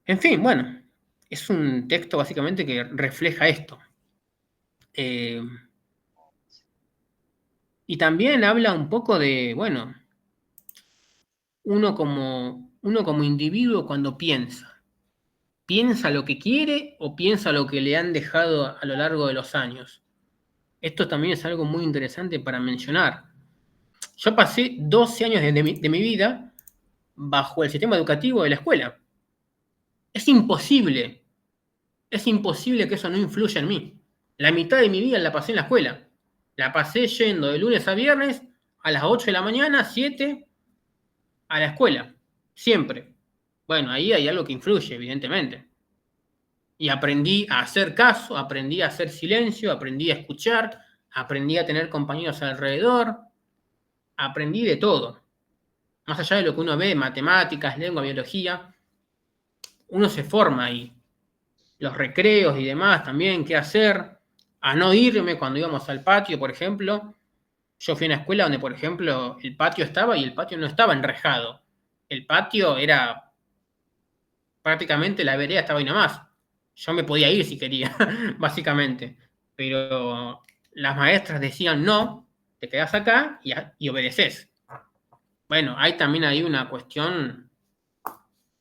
En fin, bueno, es un texto básicamente que refleja esto. Y también habla un poco de, bueno, uno como individuo cuando piensa. ¿Piensa lo que quiere o piensa lo que le han dejado a lo largo de los años? Esto también es algo muy interesante para mencionar. Yo pasé 12 años de mi vida bajo el sistema educativo de la escuela. Es imposible que eso no influya en mí. La mitad de mi vida la pasé en la escuela. La pasé yendo de lunes a viernes a las 8 de la mañana, 7, a la escuela. Siempre. Bueno, ahí hay algo que influye, evidentemente. Y aprendí a hacer caso, aprendí a hacer silencio, aprendí a escuchar, aprendí a tener compañeros alrededor, aprendí de todo. Más allá de lo que uno ve, matemáticas, lengua, biología, uno se forma ahí. Los recreos y demás también, qué hacer, a no irme cuando íbamos al patio, por ejemplo. Yo fui a una escuela donde, por ejemplo, el patio estaba y el patio no estaba enrejado. El patio era prácticamente la vereda estaba ahí nomás. Yo me podía ir si quería, básicamente. Pero las maestras decían no, te quedás acá y obedeces. Bueno, hay también ahí una cuestión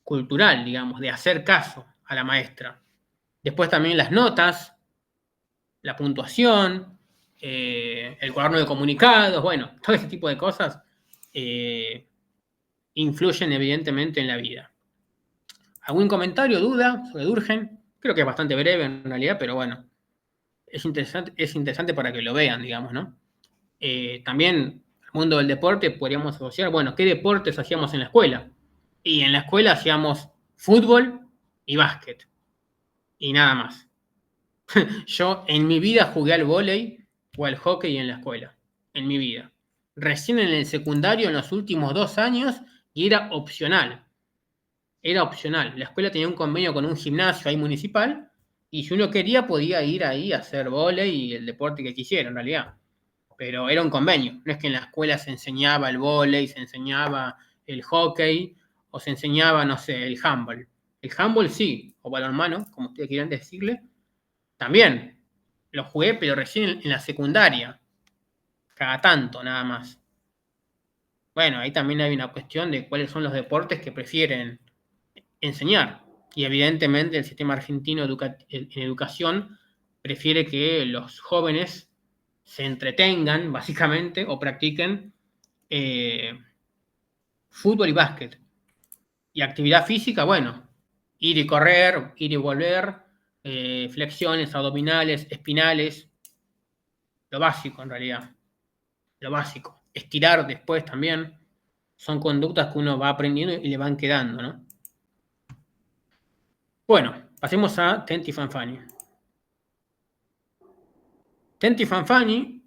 cultural, digamos, de hacer caso a la maestra. Después también las notas, la puntuación, el cuaderno de comunicados, bueno, todo ese tipo de cosas influyen evidentemente en la vida. ¿Algún comentario, duda sobre Durkheim? Creo que es bastante breve en realidad, pero bueno, es interesante para que lo vean, digamos, ¿no? También el mundo del deporte podríamos asociar, bueno, ¿qué deportes hacíamos en la escuela? Y en la escuela hacíamos fútbol y básquet. Y nada más. Yo en mi vida jugué al vóley o al hockey en la escuela. En mi vida. Recién en el secundario, en los últimos 2 años, y era opcional. Era opcional. La escuela tenía un convenio con un gimnasio ahí municipal, y si uno quería podía ir ahí a hacer vóley y el deporte que quisiera, en realidad. Pero era un convenio. No es que en la escuela se enseñaba el vóley, se enseñaba el hockey, o se enseñaba, no sé, el handball. El handball sí, o balonmano, como ustedes quieran decirle, también. Lo jugué, pero recién en la secundaria. Cada tanto, nada más. Bueno, ahí también hay una cuestión de cuáles son los deportes que prefieren enseñar. Y evidentemente el sistema argentino en educación prefiere que los jóvenes se entretengan, básicamente, o practiquen fútbol y básquet. Y actividad física, bueno, ir y correr, ir y volver, flexiones, abdominales, espinales, lo básico en realidad, lo básico. Estirar después también, son conductas que uno va aprendiendo y le van quedando, ¿no? Bueno, pasemos a Tenti Fanfani. Tenti Fanfani,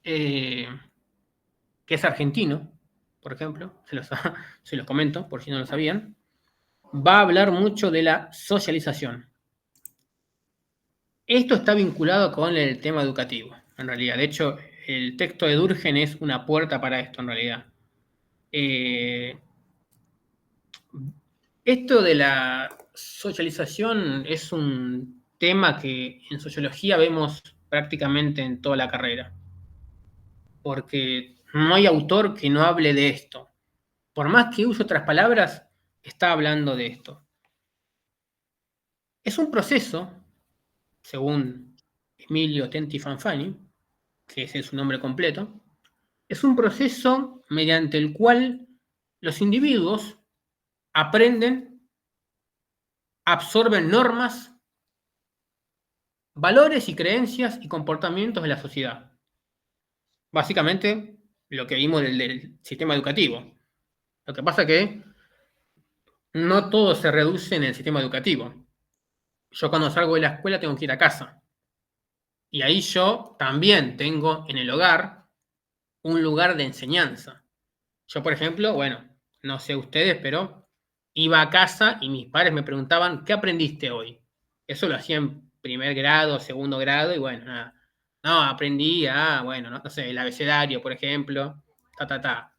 que es argentino, por ejemplo, se los comento por si no lo sabían, va a hablar mucho de la socialización. Esto está vinculado con el tema educativo, en realidad. De hecho, el texto de Durkheim es una puerta para esto, en realidad. Esto de la socialización es un tema que en sociología vemos prácticamente en toda la carrera, porque no hay autor que no hable de esto. Por más que use otras palabras, está hablando de esto. Es un proceso, según Emilio Tenti Fanfani, que ese es su nombre completo, es un proceso mediante el cual los individuos aprenden, absorben normas, valores y creencias y comportamientos de la sociedad. Básicamente, lo que vimos del sistema educativo. Lo que pasa es que no todo se reduce en el sistema educativo. Yo cuando salgo de la escuela tengo que ir a casa. Y ahí yo también tengo en el hogar un lugar de enseñanza. Yo, por ejemplo, bueno, no sé ustedes, pero iba a casa y mis padres me preguntaban, ¿qué aprendiste hoy? Eso lo hacía en primer grado, segundo grado, y bueno, nada. No, aprendí bueno, no sé, el abecedario, por ejemplo, ta.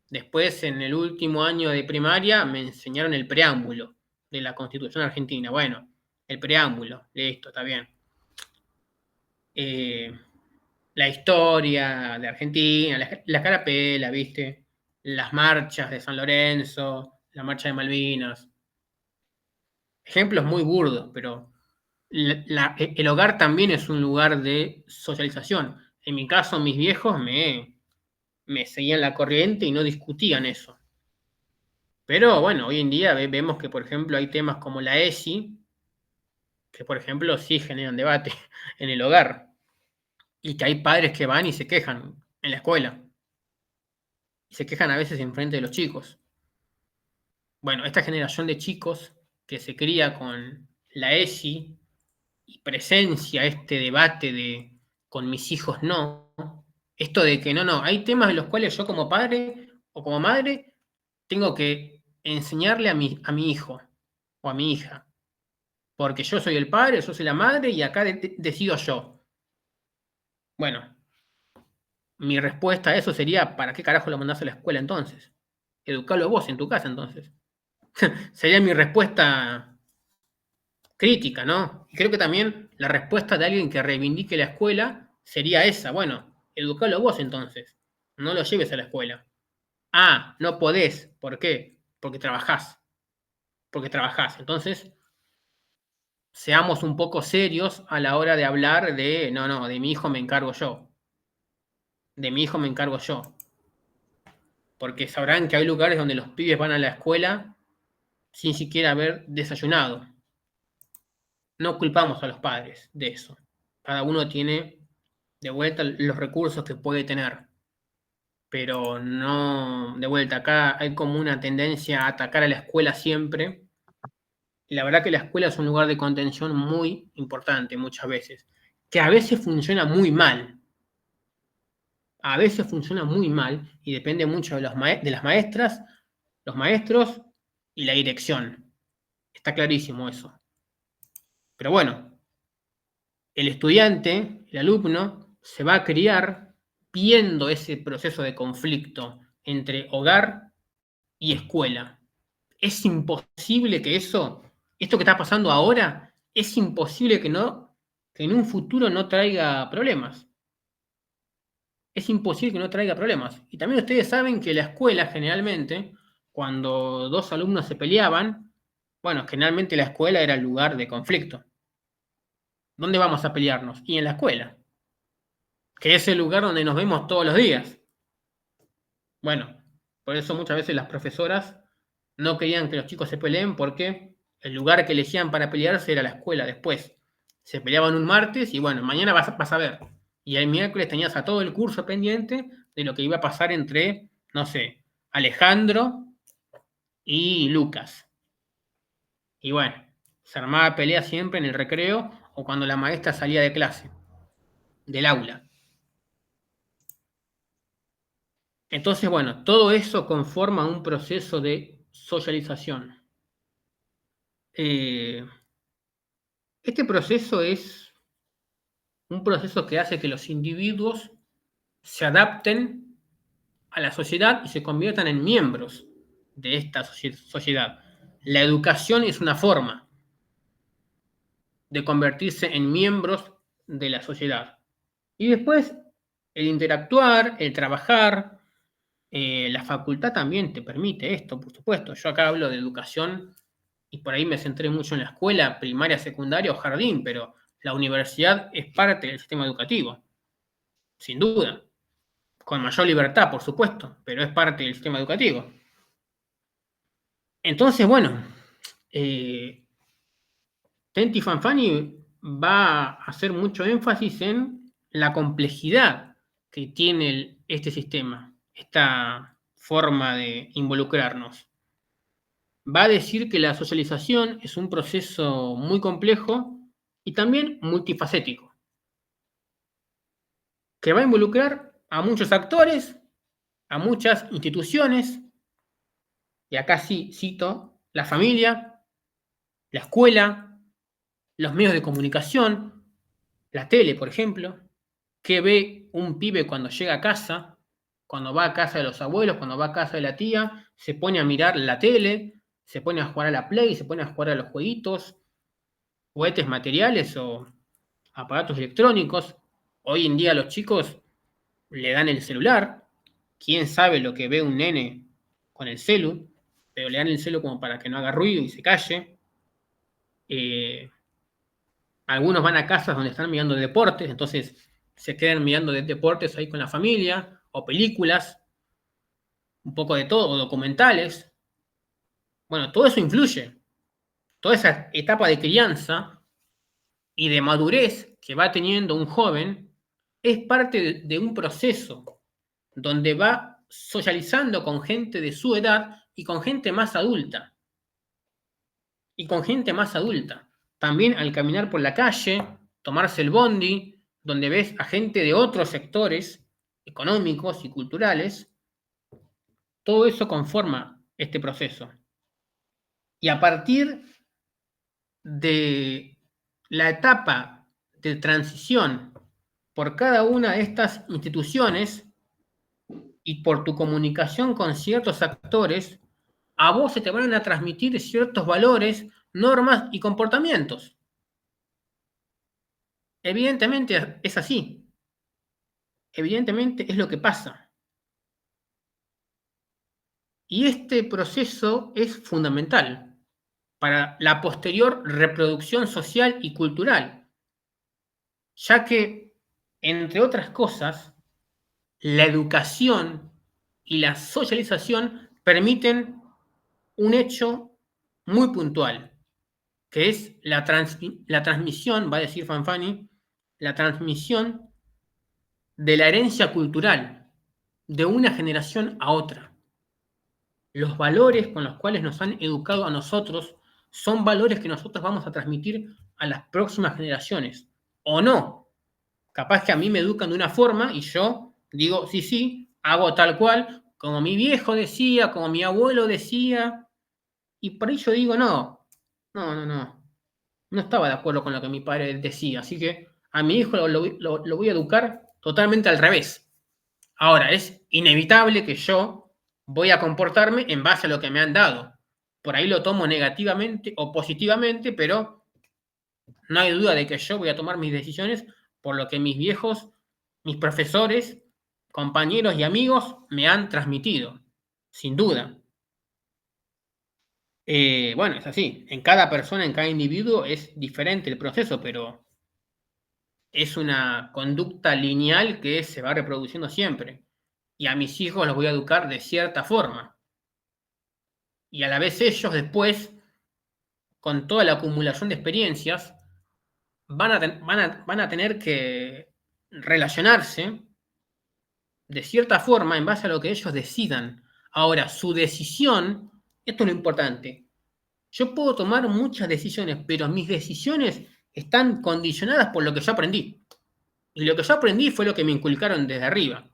Después, en el último año de primaria, me enseñaron el preámbulo de la Constitución Argentina. Bueno, el preámbulo, listo, está bien. La historia de Argentina, la carapela, ¿viste? Las marchas de San Lorenzo, la marcha de Malvinas. Ejemplos muy burdos, pero el hogar también es un lugar de socialización. En mi caso, mis viejos me seguían la corriente y no discutían eso. Pero bueno, hoy en día vemos que, por ejemplo, hay temas como la ESI, que por ejemplo sí generan debate en el hogar, y que hay padres que van y se quejan en la escuela, y se quejan a veces en frente de los chicos. Bueno, esta generación de chicos que se cría con la ESI y presencia este debate de con mis hijos no, esto de que no, hay temas en los cuales yo como padre o como madre tengo que enseñarle a mi hijo o a mi hija, porque yo soy el padre, yo soy la madre y acá decido yo. Bueno, mi respuesta a eso sería, ¿para qué carajo lo mandás a la escuela entonces? Educalo vos en tu casa entonces. Sería mi respuesta crítica, ¿no? Y creo que también la respuesta de alguien que reivindique la escuela sería esa, bueno, educalo vos entonces, no lo lleves a la escuela. Ah, no podés, ¿por qué? Porque trabajás. Entonces, seamos un poco serios a la hora de hablar de, no, de mi hijo me encargo yo. De mi hijo me encargo yo. Porque sabrán que hay lugares donde los pibes van a la escuela sin siquiera haber desayunado. No culpamos a los padres de eso. Cada uno tiene de vuelta los recursos que puede tener. Pero no, de vuelta, acá hay como una tendencia a atacar a la escuela siempre. Y la verdad que la escuela es un lugar de contención muy importante muchas veces, que a veces funciona muy mal. A veces funciona muy mal y depende mucho de las maestras, los maestros y la dirección. Está clarísimo eso. Pero bueno, el estudiante, el alumno, se va a criar viendo ese proceso de conflicto entre hogar y escuela. Es imposible que esto que está pasando ahora, es imposible que en un futuro no traiga problemas. Es imposible que no traiga problemas. Y también ustedes saben que la escuela generalmente, cuando dos alumnos se peleaban, bueno, generalmente la escuela era el lugar de conflicto. ¿Dónde vamos a pelearnos? Y en la escuela, que es el lugar donde nos vemos todos los días. Bueno, por eso muchas veces las profesoras no querían que los chicos se peleen porque El lugar que elegían para pelearse era la escuela después. Se peleaban un martes y bueno, mañana vas a ver. Y el miércoles tenías a todo el curso pendiente de lo que iba a pasar entre, no sé, Alejandro y Lucas. Y bueno, se armaba pelea siempre en el recreo o cuando la maestra salía de clase, del aula. Entonces, bueno, todo eso conforma un proceso de socialización. Este proceso es un proceso que hace que los individuos se adapten a la sociedad y se conviertan en miembros de esta sociedad. La educación es una forma de convertirse en miembros de la sociedad. Y después, el interactuar, el trabajar, la facultad también te permite esto, por supuesto. Yo acá hablo de educación y por ahí me centré mucho en la escuela, primaria, secundaria o jardín, pero la universidad es parte del sistema educativo, sin duda. Con mayor libertad, por supuesto, pero es parte del sistema educativo. Entonces, bueno, Tenti Fanfani va a hacer mucho énfasis en la complejidad que tiene este sistema, esta forma de involucrarnos. Va a decir que la socialización es un proceso muy complejo y también multifacético, que va a involucrar a muchos actores, a muchas instituciones, y acá sí cito, la familia, la escuela, los medios de comunicación, la tele, por ejemplo, que ve un pibe cuando llega a casa, cuando va a casa de los abuelos, cuando va a casa de la tía, se pone a mirar la tele, se pone a jugar a la Play, se pone a jugar a los jueguitos, juguetes materiales o aparatos electrónicos. Hoy en día los chicos le dan el celular. ¿Quién sabe lo que ve un nene con el celu? Pero le dan el celu como para que no haga ruido y se calle. Algunos van a casas donde están mirando deportes, entonces se quedan mirando deportes ahí con la familia, o películas, un poco de todo, o documentales. Bueno, todo eso influye. Toda esa etapa de crianza y de madurez que va teniendo un joven es parte de un proceso donde va socializando con gente de su edad y con gente más adulta. Y con gente más adulta. También al caminar por la calle, tomarse el bondi, donde ves a gente de otros sectores económicos y culturales, todo eso conforma este proceso. Y a partir de la etapa de transición por cada una de estas instituciones y por tu comunicación con ciertos actores, a vos se te van a transmitir ciertos valores, normas y comportamientos. Evidentemente es así. Evidentemente es lo que pasa. Y este proceso es fundamental para la posterior reproducción social y cultural, ya que, entre otras cosas, la educación y la socialización permiten un hecho muy puntual, que es la transmisión, va a decir Fanfani, la transmisión de la herencia cultural de una generación a otra. Los valores con los cuales nos han educado a nosotros son valores que nosotros vamos a transmitir a las próximas generaciones. O no. Capaz que a mí me educan de una forma y yo digo, sí, hago tal cual, como mi viejo decía, como mi abuelo decía. Y por ahí yo digo, no. No estaba de acuerdo con lo que mi padre decía. Así que a mi hijo lo voy a educar totalmente al revés. Ahora, es inevitable que yo voy a comportarme en base a lo que me han dado. Por ahí lo tomo negativamente o positivamente, pero no hay duda de que yo voy a tomar mis decisiones por lo que mis viejos, mis profesores, compañeros y amigos me han transmitido, sin duda. Bueno, es así. En cada persona, en cada individuo es diferente el proceso, pero es una conducta lineal que se va reproduciendo siempre. Y a mis hijos los voy a educar de cierta forma. Y a la vez ellos después con toda la acumulación de experiencias, van a tener que relacionarse de cierta forma en base a lo que ellos decidan. Ahora, su decisión, esto es lo importante. Yo puedo tomar muchas decisiones, pero mis decisiones están condicionadas por lo que yo aprendí. Y lo que yo aprendí fue lo que me inculcaron desde arriba,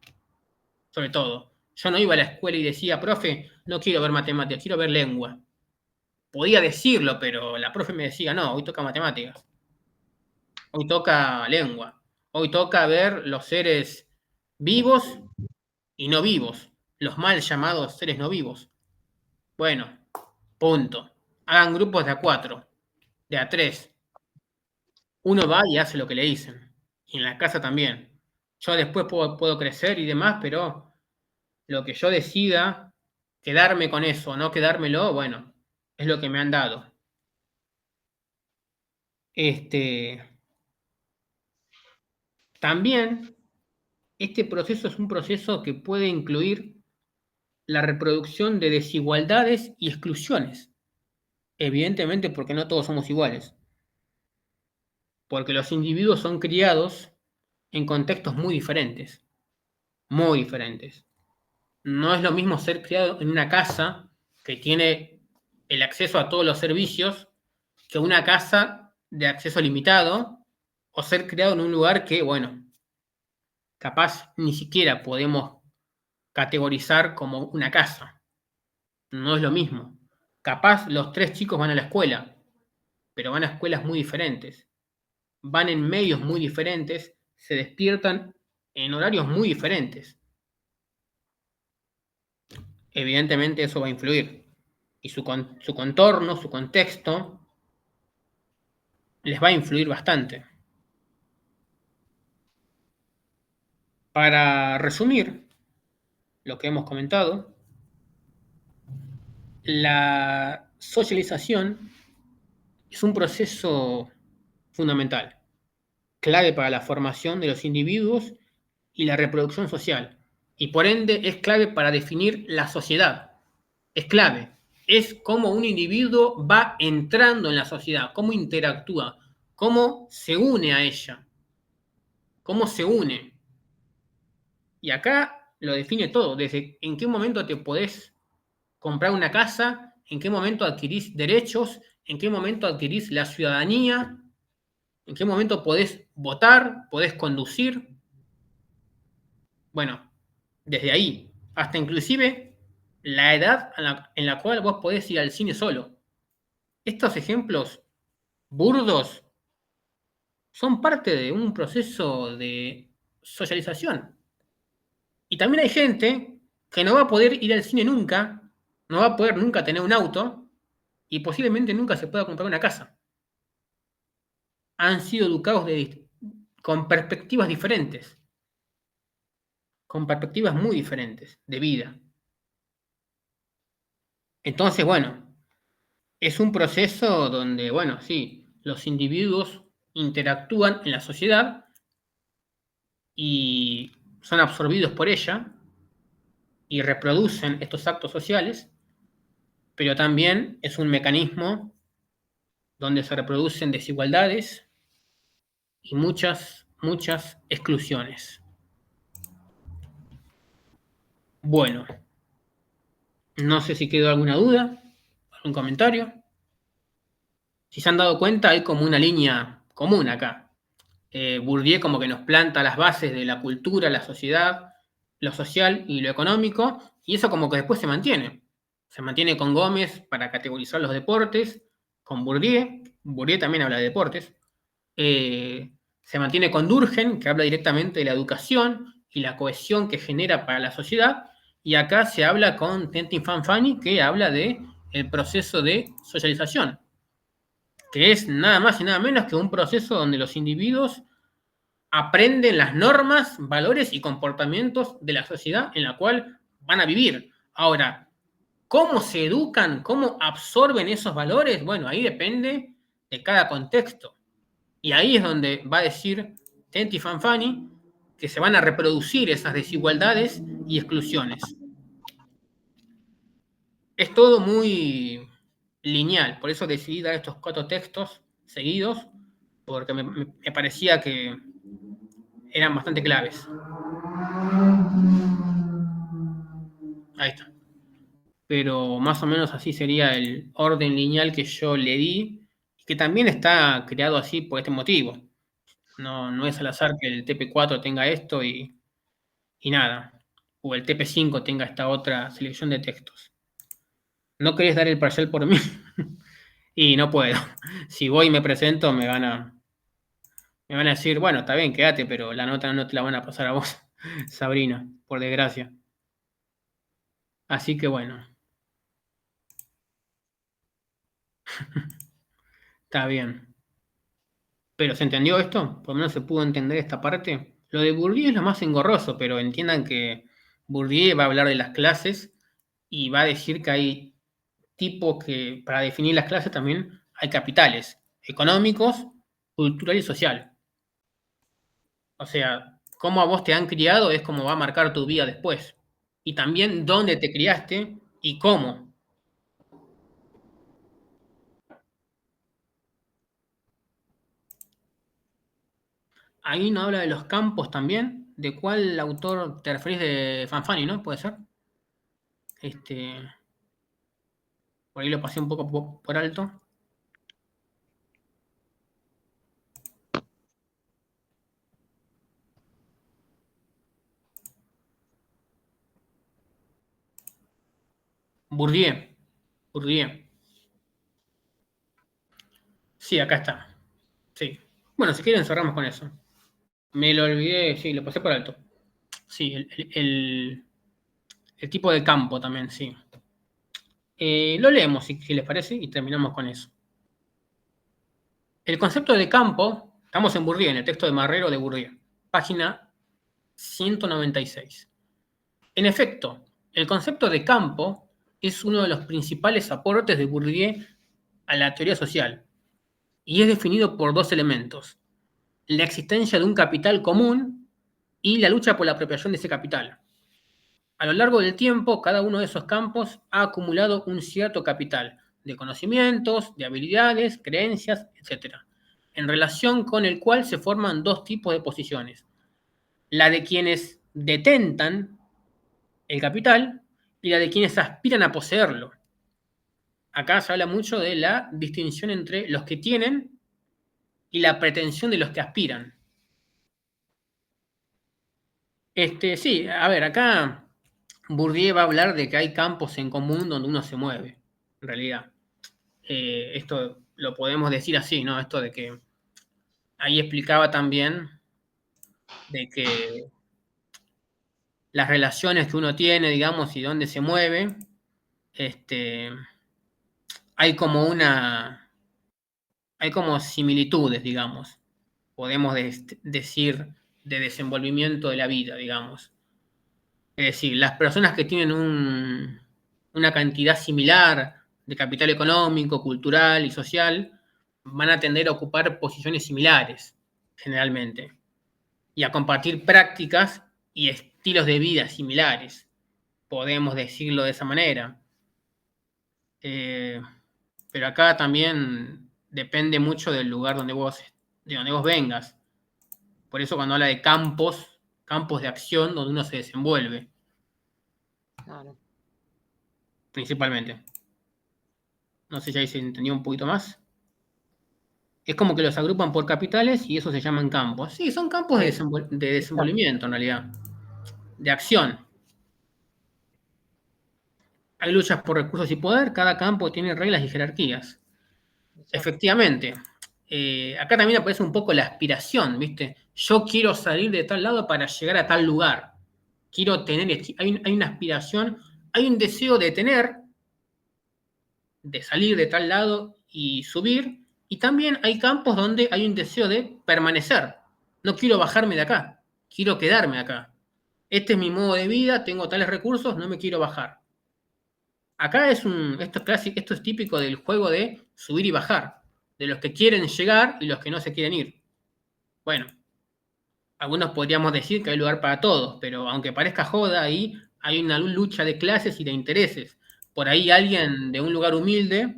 sobre todo. Yo no iba a la escuela y decía, profe, no quiero ver matemáticas, quiero ver lengua. Podía decirlo, pero la profe me decía, no, hoy toca matemáticas. Hoy toca lengua. Hoy toca ver los seres vivos y no vivos. Los mal llamados seres no vivos. Bueno, punto. Hagan grupos de A4, de A3. Uno va y hace lo que le dicen. Y en la casa también. Yo después puedo crecer y demás, pero lo que yo decida, quedarme con eso o no quedármelo, bueno, es lo que me han dado. También, este proceso es un proceso que puede incluir la reproducción de desigualdades y exclusiones. Evidentemente, porque no todos somos iguales. Porque los individuos son criados en contextos muy diferentes. Muy diferentes. No es lo mismo ser criado en una casa que tiene el acceso a todos los servicios que una casa de acceso limitado, o ser criado en un lugar que, bueno, capaz ni siquiera podemos categorizar como una casa. No es lo mismo. Capaz los 3 chicos van a la escuela, pero van a escuelas muy diferentes. Van en medios muy diferentes, se despiertan en horarios muy diferentes. Evidentemente eso va a influir. Y su contorno, su contexto, les va a influir bastante. Para resumir lo que hemos comentado, la socialización es un proceso fundamental, clave para la formación de los individuos y la reproducción social, y por ende es clave para definir la sociedad. Es clave. Es cómo un individuo va entrando en la sociedad, cómo interactúa, cómo se une a ella, cómo se une. Y acá lo define todo, desde en qué momento te podés comprar una casa, en qué momento adquirís derechos, en qué momento adquirís la ciudadanía, en qué momento podés votar, podés conducir. Bueno, desde ahí, hasta inclusive la edad en la cual vos podés ir al cine solo. Estos ejemplos burdos son parte de un proceso de socialización. Y también hay gente que no va a poder ir al cine nunca, no va a poder nunca tener un auto y posiblemente nunca se pueda comprar una casa. Han sido educados con perspectivas diferentes, con perspectivas muy diferentes de vida. Entonces, bueno, es un proceso donde, bueno, sí, los individuos interactúan en la sociedad y son absorbidos por ella y reproducen estos actos sociales, pero también es un mecanismo donde se reproducen desigualdades y muchas, muchas exclusiones. Bueno, no sé si quedó alguna duda, algún comentario. Si se han dado cuenta, hay como una línea común acá. Bourdieu como que nos planta las bases de la cultura, la sociedad, lo social y lo económico, y eso como que después se mantiene. Se mantiene con Gómez para categorizar los deportes, con Bourdieu también habla de deportes, se mantiene con Durkheim, que habla directamente de la educación y la cohesión que genera para la sociedad, y acá se habla con Tentin Fanfani, que habla de el proceso de socialización, que es nada más y nada menos que un proceso donde los individuos aprenden las normas, valores y comportamientos de la sociedad en la cual van a vivir. Ahora, ¿cómo se educan? ¿Cómo absorben esos valores? Bueno, ahí depende de cada contexto. Y ahí es donde va a decir Tentin Fanfani que se van a reproducir esas desigualdades y exclusiones. Es todo muy lineal. Por eso decidí dar estos 4 textos seguidos, porque me parecía que eran bastante claves. Ahí está. Pero más o menos así sería el orden lineal que yo le di, que también está creado así por este motivo. No es al azar que el TP4 tenga esto y nada. O el TP5 tenga esta otra selección de textos. ¿No querés dar el parcial por mí? Y no puedo. Si voy y me presento, me van a decir, bueno, está bien, quédate, pero la nota no te la van a pasar a vos, Sabrina, por desgracia. Así que bueno. Está bien. ¿Pero se entendió esto? ¿Por lo menos se pudo entender esta parte? Lo de Bourdieu es lo más engorroso, pero entiendan que Bourdieu va a hablar de las clases y va a decir que hay tipos que, para definir las clases también, hay capitales económicos, cultural y social. O sea, cómo a vos te han criado es como va a marcar tu vida después. Y también dónde te criaste y cómo. Ahí no habla de los campos también. ¿De cuál autor te referís? De Fanfani, ¿no? ¿Puede ser? Por ahí lo pasé un poco por alto. Bourdieu. Bourdieu. Sí, acá está. Sí. Bueno, si quieren cerramos con eso. Me lo olvidé, sí, lo pasé por alto. Sí, el tipo de campo también, sí. Lo leemos, si les parece, y terminamos con eso. El concepto de campo, estamos en Bourdieu, en el texto de Marrero de Bourdieu, página 196. En efecto, el concepto de campo es uno de los principales aportes de Bourdieu a la teoría social y es definido por 2 elementos: la existencia de un capital común y la lucha por la apropiación de ese capital. A lo largo del tiempo, cada uno de esos campos ha acumulado un cierto capital de conocimientos, de habilidades, creencias, etc., en relación con el cual se forman 2 tipos de posiciones: la de quienes detentan el capital y la de quienes aspiran a poseerlo. Acá se habla mucho de la distinción entre los que tienen y la pretensión de los que aspiran. Sí, a ver, acá Bourdieu va a hablar de que hay campos en común donde uno se mueve, en realidad. Esto lo podemos decir así, ¿no? Esto de que ahí explicaba también de que las relaciones que uno tiene, digamos, y dónde se mueve, hay como similitudes, digamos, podemos decir, de desenvolvimiento de la vida, digamos. Es decir, las personas que tienen una cantidad similar de capital económico, cultural y social van a tender a ocupar posiciones similares, generalmente, y a compartir prácticas y estilos de vida similares, podemos decirlo de esa manera. Pero acá también depende mucho del lugar de donde vos vengas. Por eso cuando habla de campos de acción donde uno se desenvuelve. Claro. Principalmente. No sé si ahí se entendió un poquito más. Es como que los agrupan por capitales y eso se llaman campos. Sí, son campos de desenvolvimiento en realidad. De acción. Hay luchas por recursos y poder, cada campo tiene reglas y jerarquías. Exacto. Efectivamente. Acá también aparece un poco la aspiración, ¿viste? Yo quiero salir de tal lado para llegar a tal lugar. Quiero tener, hay una aspiración, hay un deseo de tener, de salir de tal lado y subir, y también hay campos donde hay un deseo de permanecer. No quiero bajarme de acá, quiero quedarme acá. Este es mi modo de vida, tengo tales recursos, no me quiero bajar. Acá esto es típico del juego de subir y bajar, de los que quieren llegar y los que no se quieren ir. Bueno, algunos podríamos decir que hay lugar para todos, pero aunque parezca joda, ahí hay una lucha de clases y de intereses. Por ahí alguien de un lugar humilde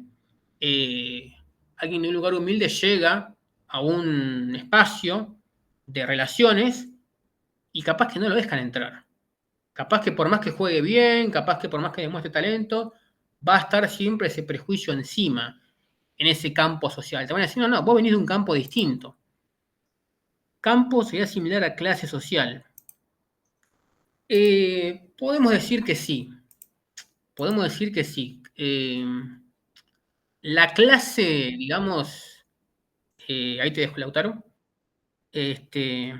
alguien de un lugar humilde llega a un espacio de relaciones y capaz que no lo dejan entrar. Capaz que por más que juegue bien, capaz que por más que demuestre talento, va a estar siempre ese prejuicio encima, en ese campo social. Te van a decir, no, vos venís de un campo distinto. Campo sería similar a clase social. Podemos decir que sí. Podemos decir que sí. La clase, digamos, ahí te dejo, Lautaro. Este,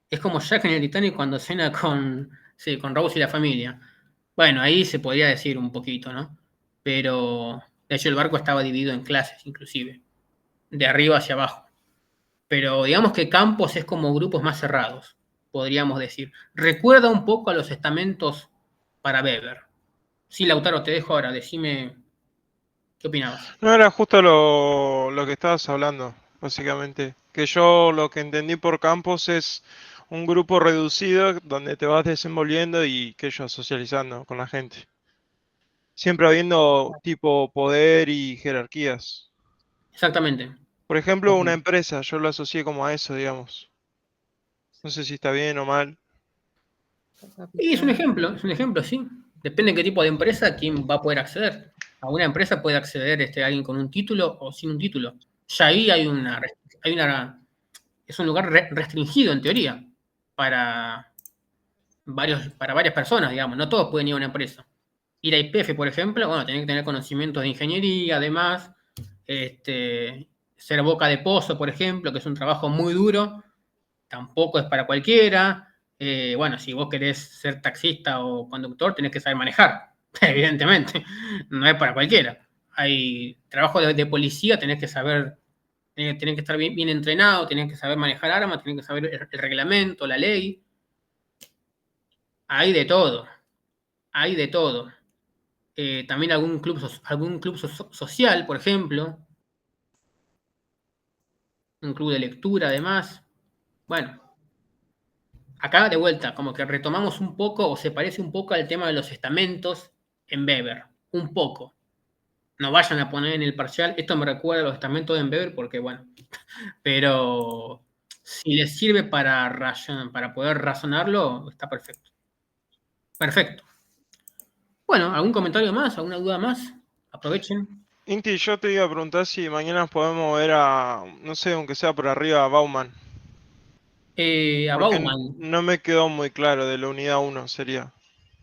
es como Jack en el Titanic cuando cena con, sí, con Rose y la familia. Bueno, ahí se podría decir un poquito, ¿no? Pero, de hecho, el barco estaba dividido en clases, inclusive, de arriba hacia abajo. Pero digamos que campos es como grupos más cerrados, podríamos decir. Recuerda un poco a los estamentos para Weber. Sí, Lautaro, te dejo ahora, decime qué opinabas. No era justo lo que estabas hablando, básicamente. Que yo lo que entendí por campos es un grupo reducido donde te vas desenvolviendo y que ellos socializando con la gente. Siempre habiendo tipo poder y jerarquías. Exactamente. Por ejemplo, Ok. una empresa, yo lo asocié como a eso, digamos. No sé si está bien o mal. Y es un ejemplo, sí. Depende de qué tipo de empresa, quién va a poder acceder. A una empresa puede acceder alguien con un título o sin un título. Ya ahí es un lugar restringido en teoría para para varias personas, digamos. No todos pueden ir a una empresa. Ir a YPF, por ejemplo, bueno, tenés que tener conocimientos de ingeniería, además, ser boca de pozo, por ejemplo, que es un trabajo muy duro, tampoco es para cualquiera. Bueno, si vos querés ser taxista o conductor, tenés que saber manejar, evidentemente, no es para cualquiera. Hay trabajo de policía, tenés que estar bien entrenado, tenés que saber manejar armas, tenés que saber el reglamento, la ley, hay de todo, hay de todo. También algún club social, por ejemplo, un club de lectura, además. Bueno, acá de vuelta, como que retomamos un poco o se parece un poco al tema de los estamentos en Weber, un poco. No vayan a poner en el parcial, esto me recuerda a los estamentos en Weber porque, bueno, pero si les sirve para poder razonarlo, está perfecto. Perfecto. Bueno, ¿algún comentario más? ¿Alguna duda más? Aprovechen. Inti, yo te iba a preguntar si mañana podemos ver a, no sé, aunque sea por arriba, a Bauman. A Porque Bauman. no me quedó muy claro de la unidad uno sería.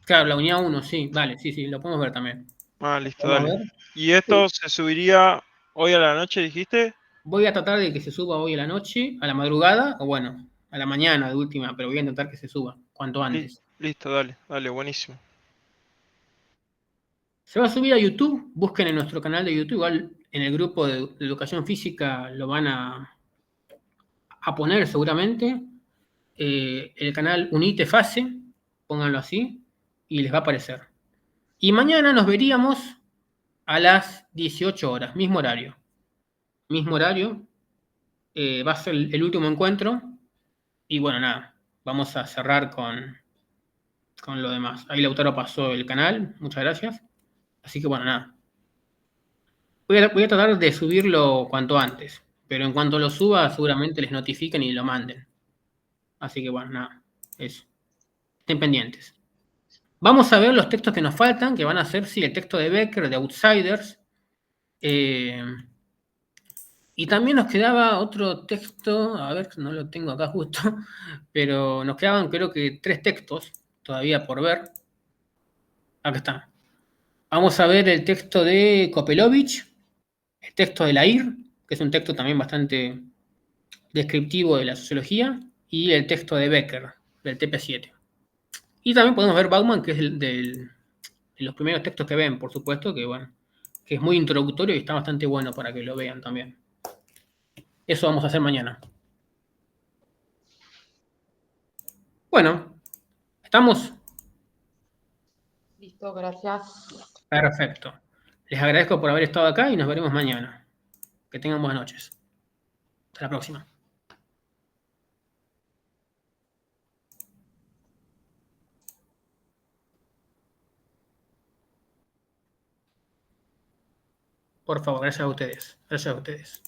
Claro, la unidad uno, sí, vale, sí, sí, lo podemos ver también. Ah, ¿Lo listo, podemos dale. ver? ¿Y Sí. esto se subiría hoy a la noche, dijiste? Voy a tratar de que se suba hoy a la noche, a la madrugada, o bueno, a la mañana de última, pero voy a intentar que se suba cuanto antes. Listo, dale, dale, buenísimo. Se va a subir a YouTube, busquen en nuestro canal de YouTube, igual en el grupo de educación física lo van a poner seguramente. El canal Unite Fase, pónganlo así, y les va a aparecer. Y mañana nos veríamos a las 18 horas, mismo horario. Mismo horario, va a ser el último encuentro. Y bueno, nada, vamos a cerrar con lo demás. Ahí Lautaro pasó el canal, muchas gracias. Así que bueno, nada. Voy a tratar de subirlo cuanto antes, pero en cuanto lo suba, seguramente les notifiquen y lo manden. Así que bueno, nada, eso. Estén pendientes. Vamos a ver los textos que nos faltan, que van a ser, sí, el texto de Becker, de Outsiders. Eh, y también nos quedaba otro texto, a ver, no lo tengo acá justo, pero nos quedaban creo que 3 textos todavía por ver. Acá está. Vamos a ver el texto de Kopelovich, el texto de Lair, que es un texto también bastante descriptivo de la sociología, y el texto de Becker, del TP7. Y también podemos ver Bauman, que es de los primeros textos que ven, por supuesto, que bueno, que es muy introductorio y está bastante bueno para que lo vean también. Eso vamos a hacer mañana. Bueno, ¿estamos? Listo, gracias. Perfecto. Les agradezco por haber estado acá y nos veremos mañana. Que tengan buenas noches. Hasta la próxima. Por favor, gracias a ustedes. Gracias a ustedes.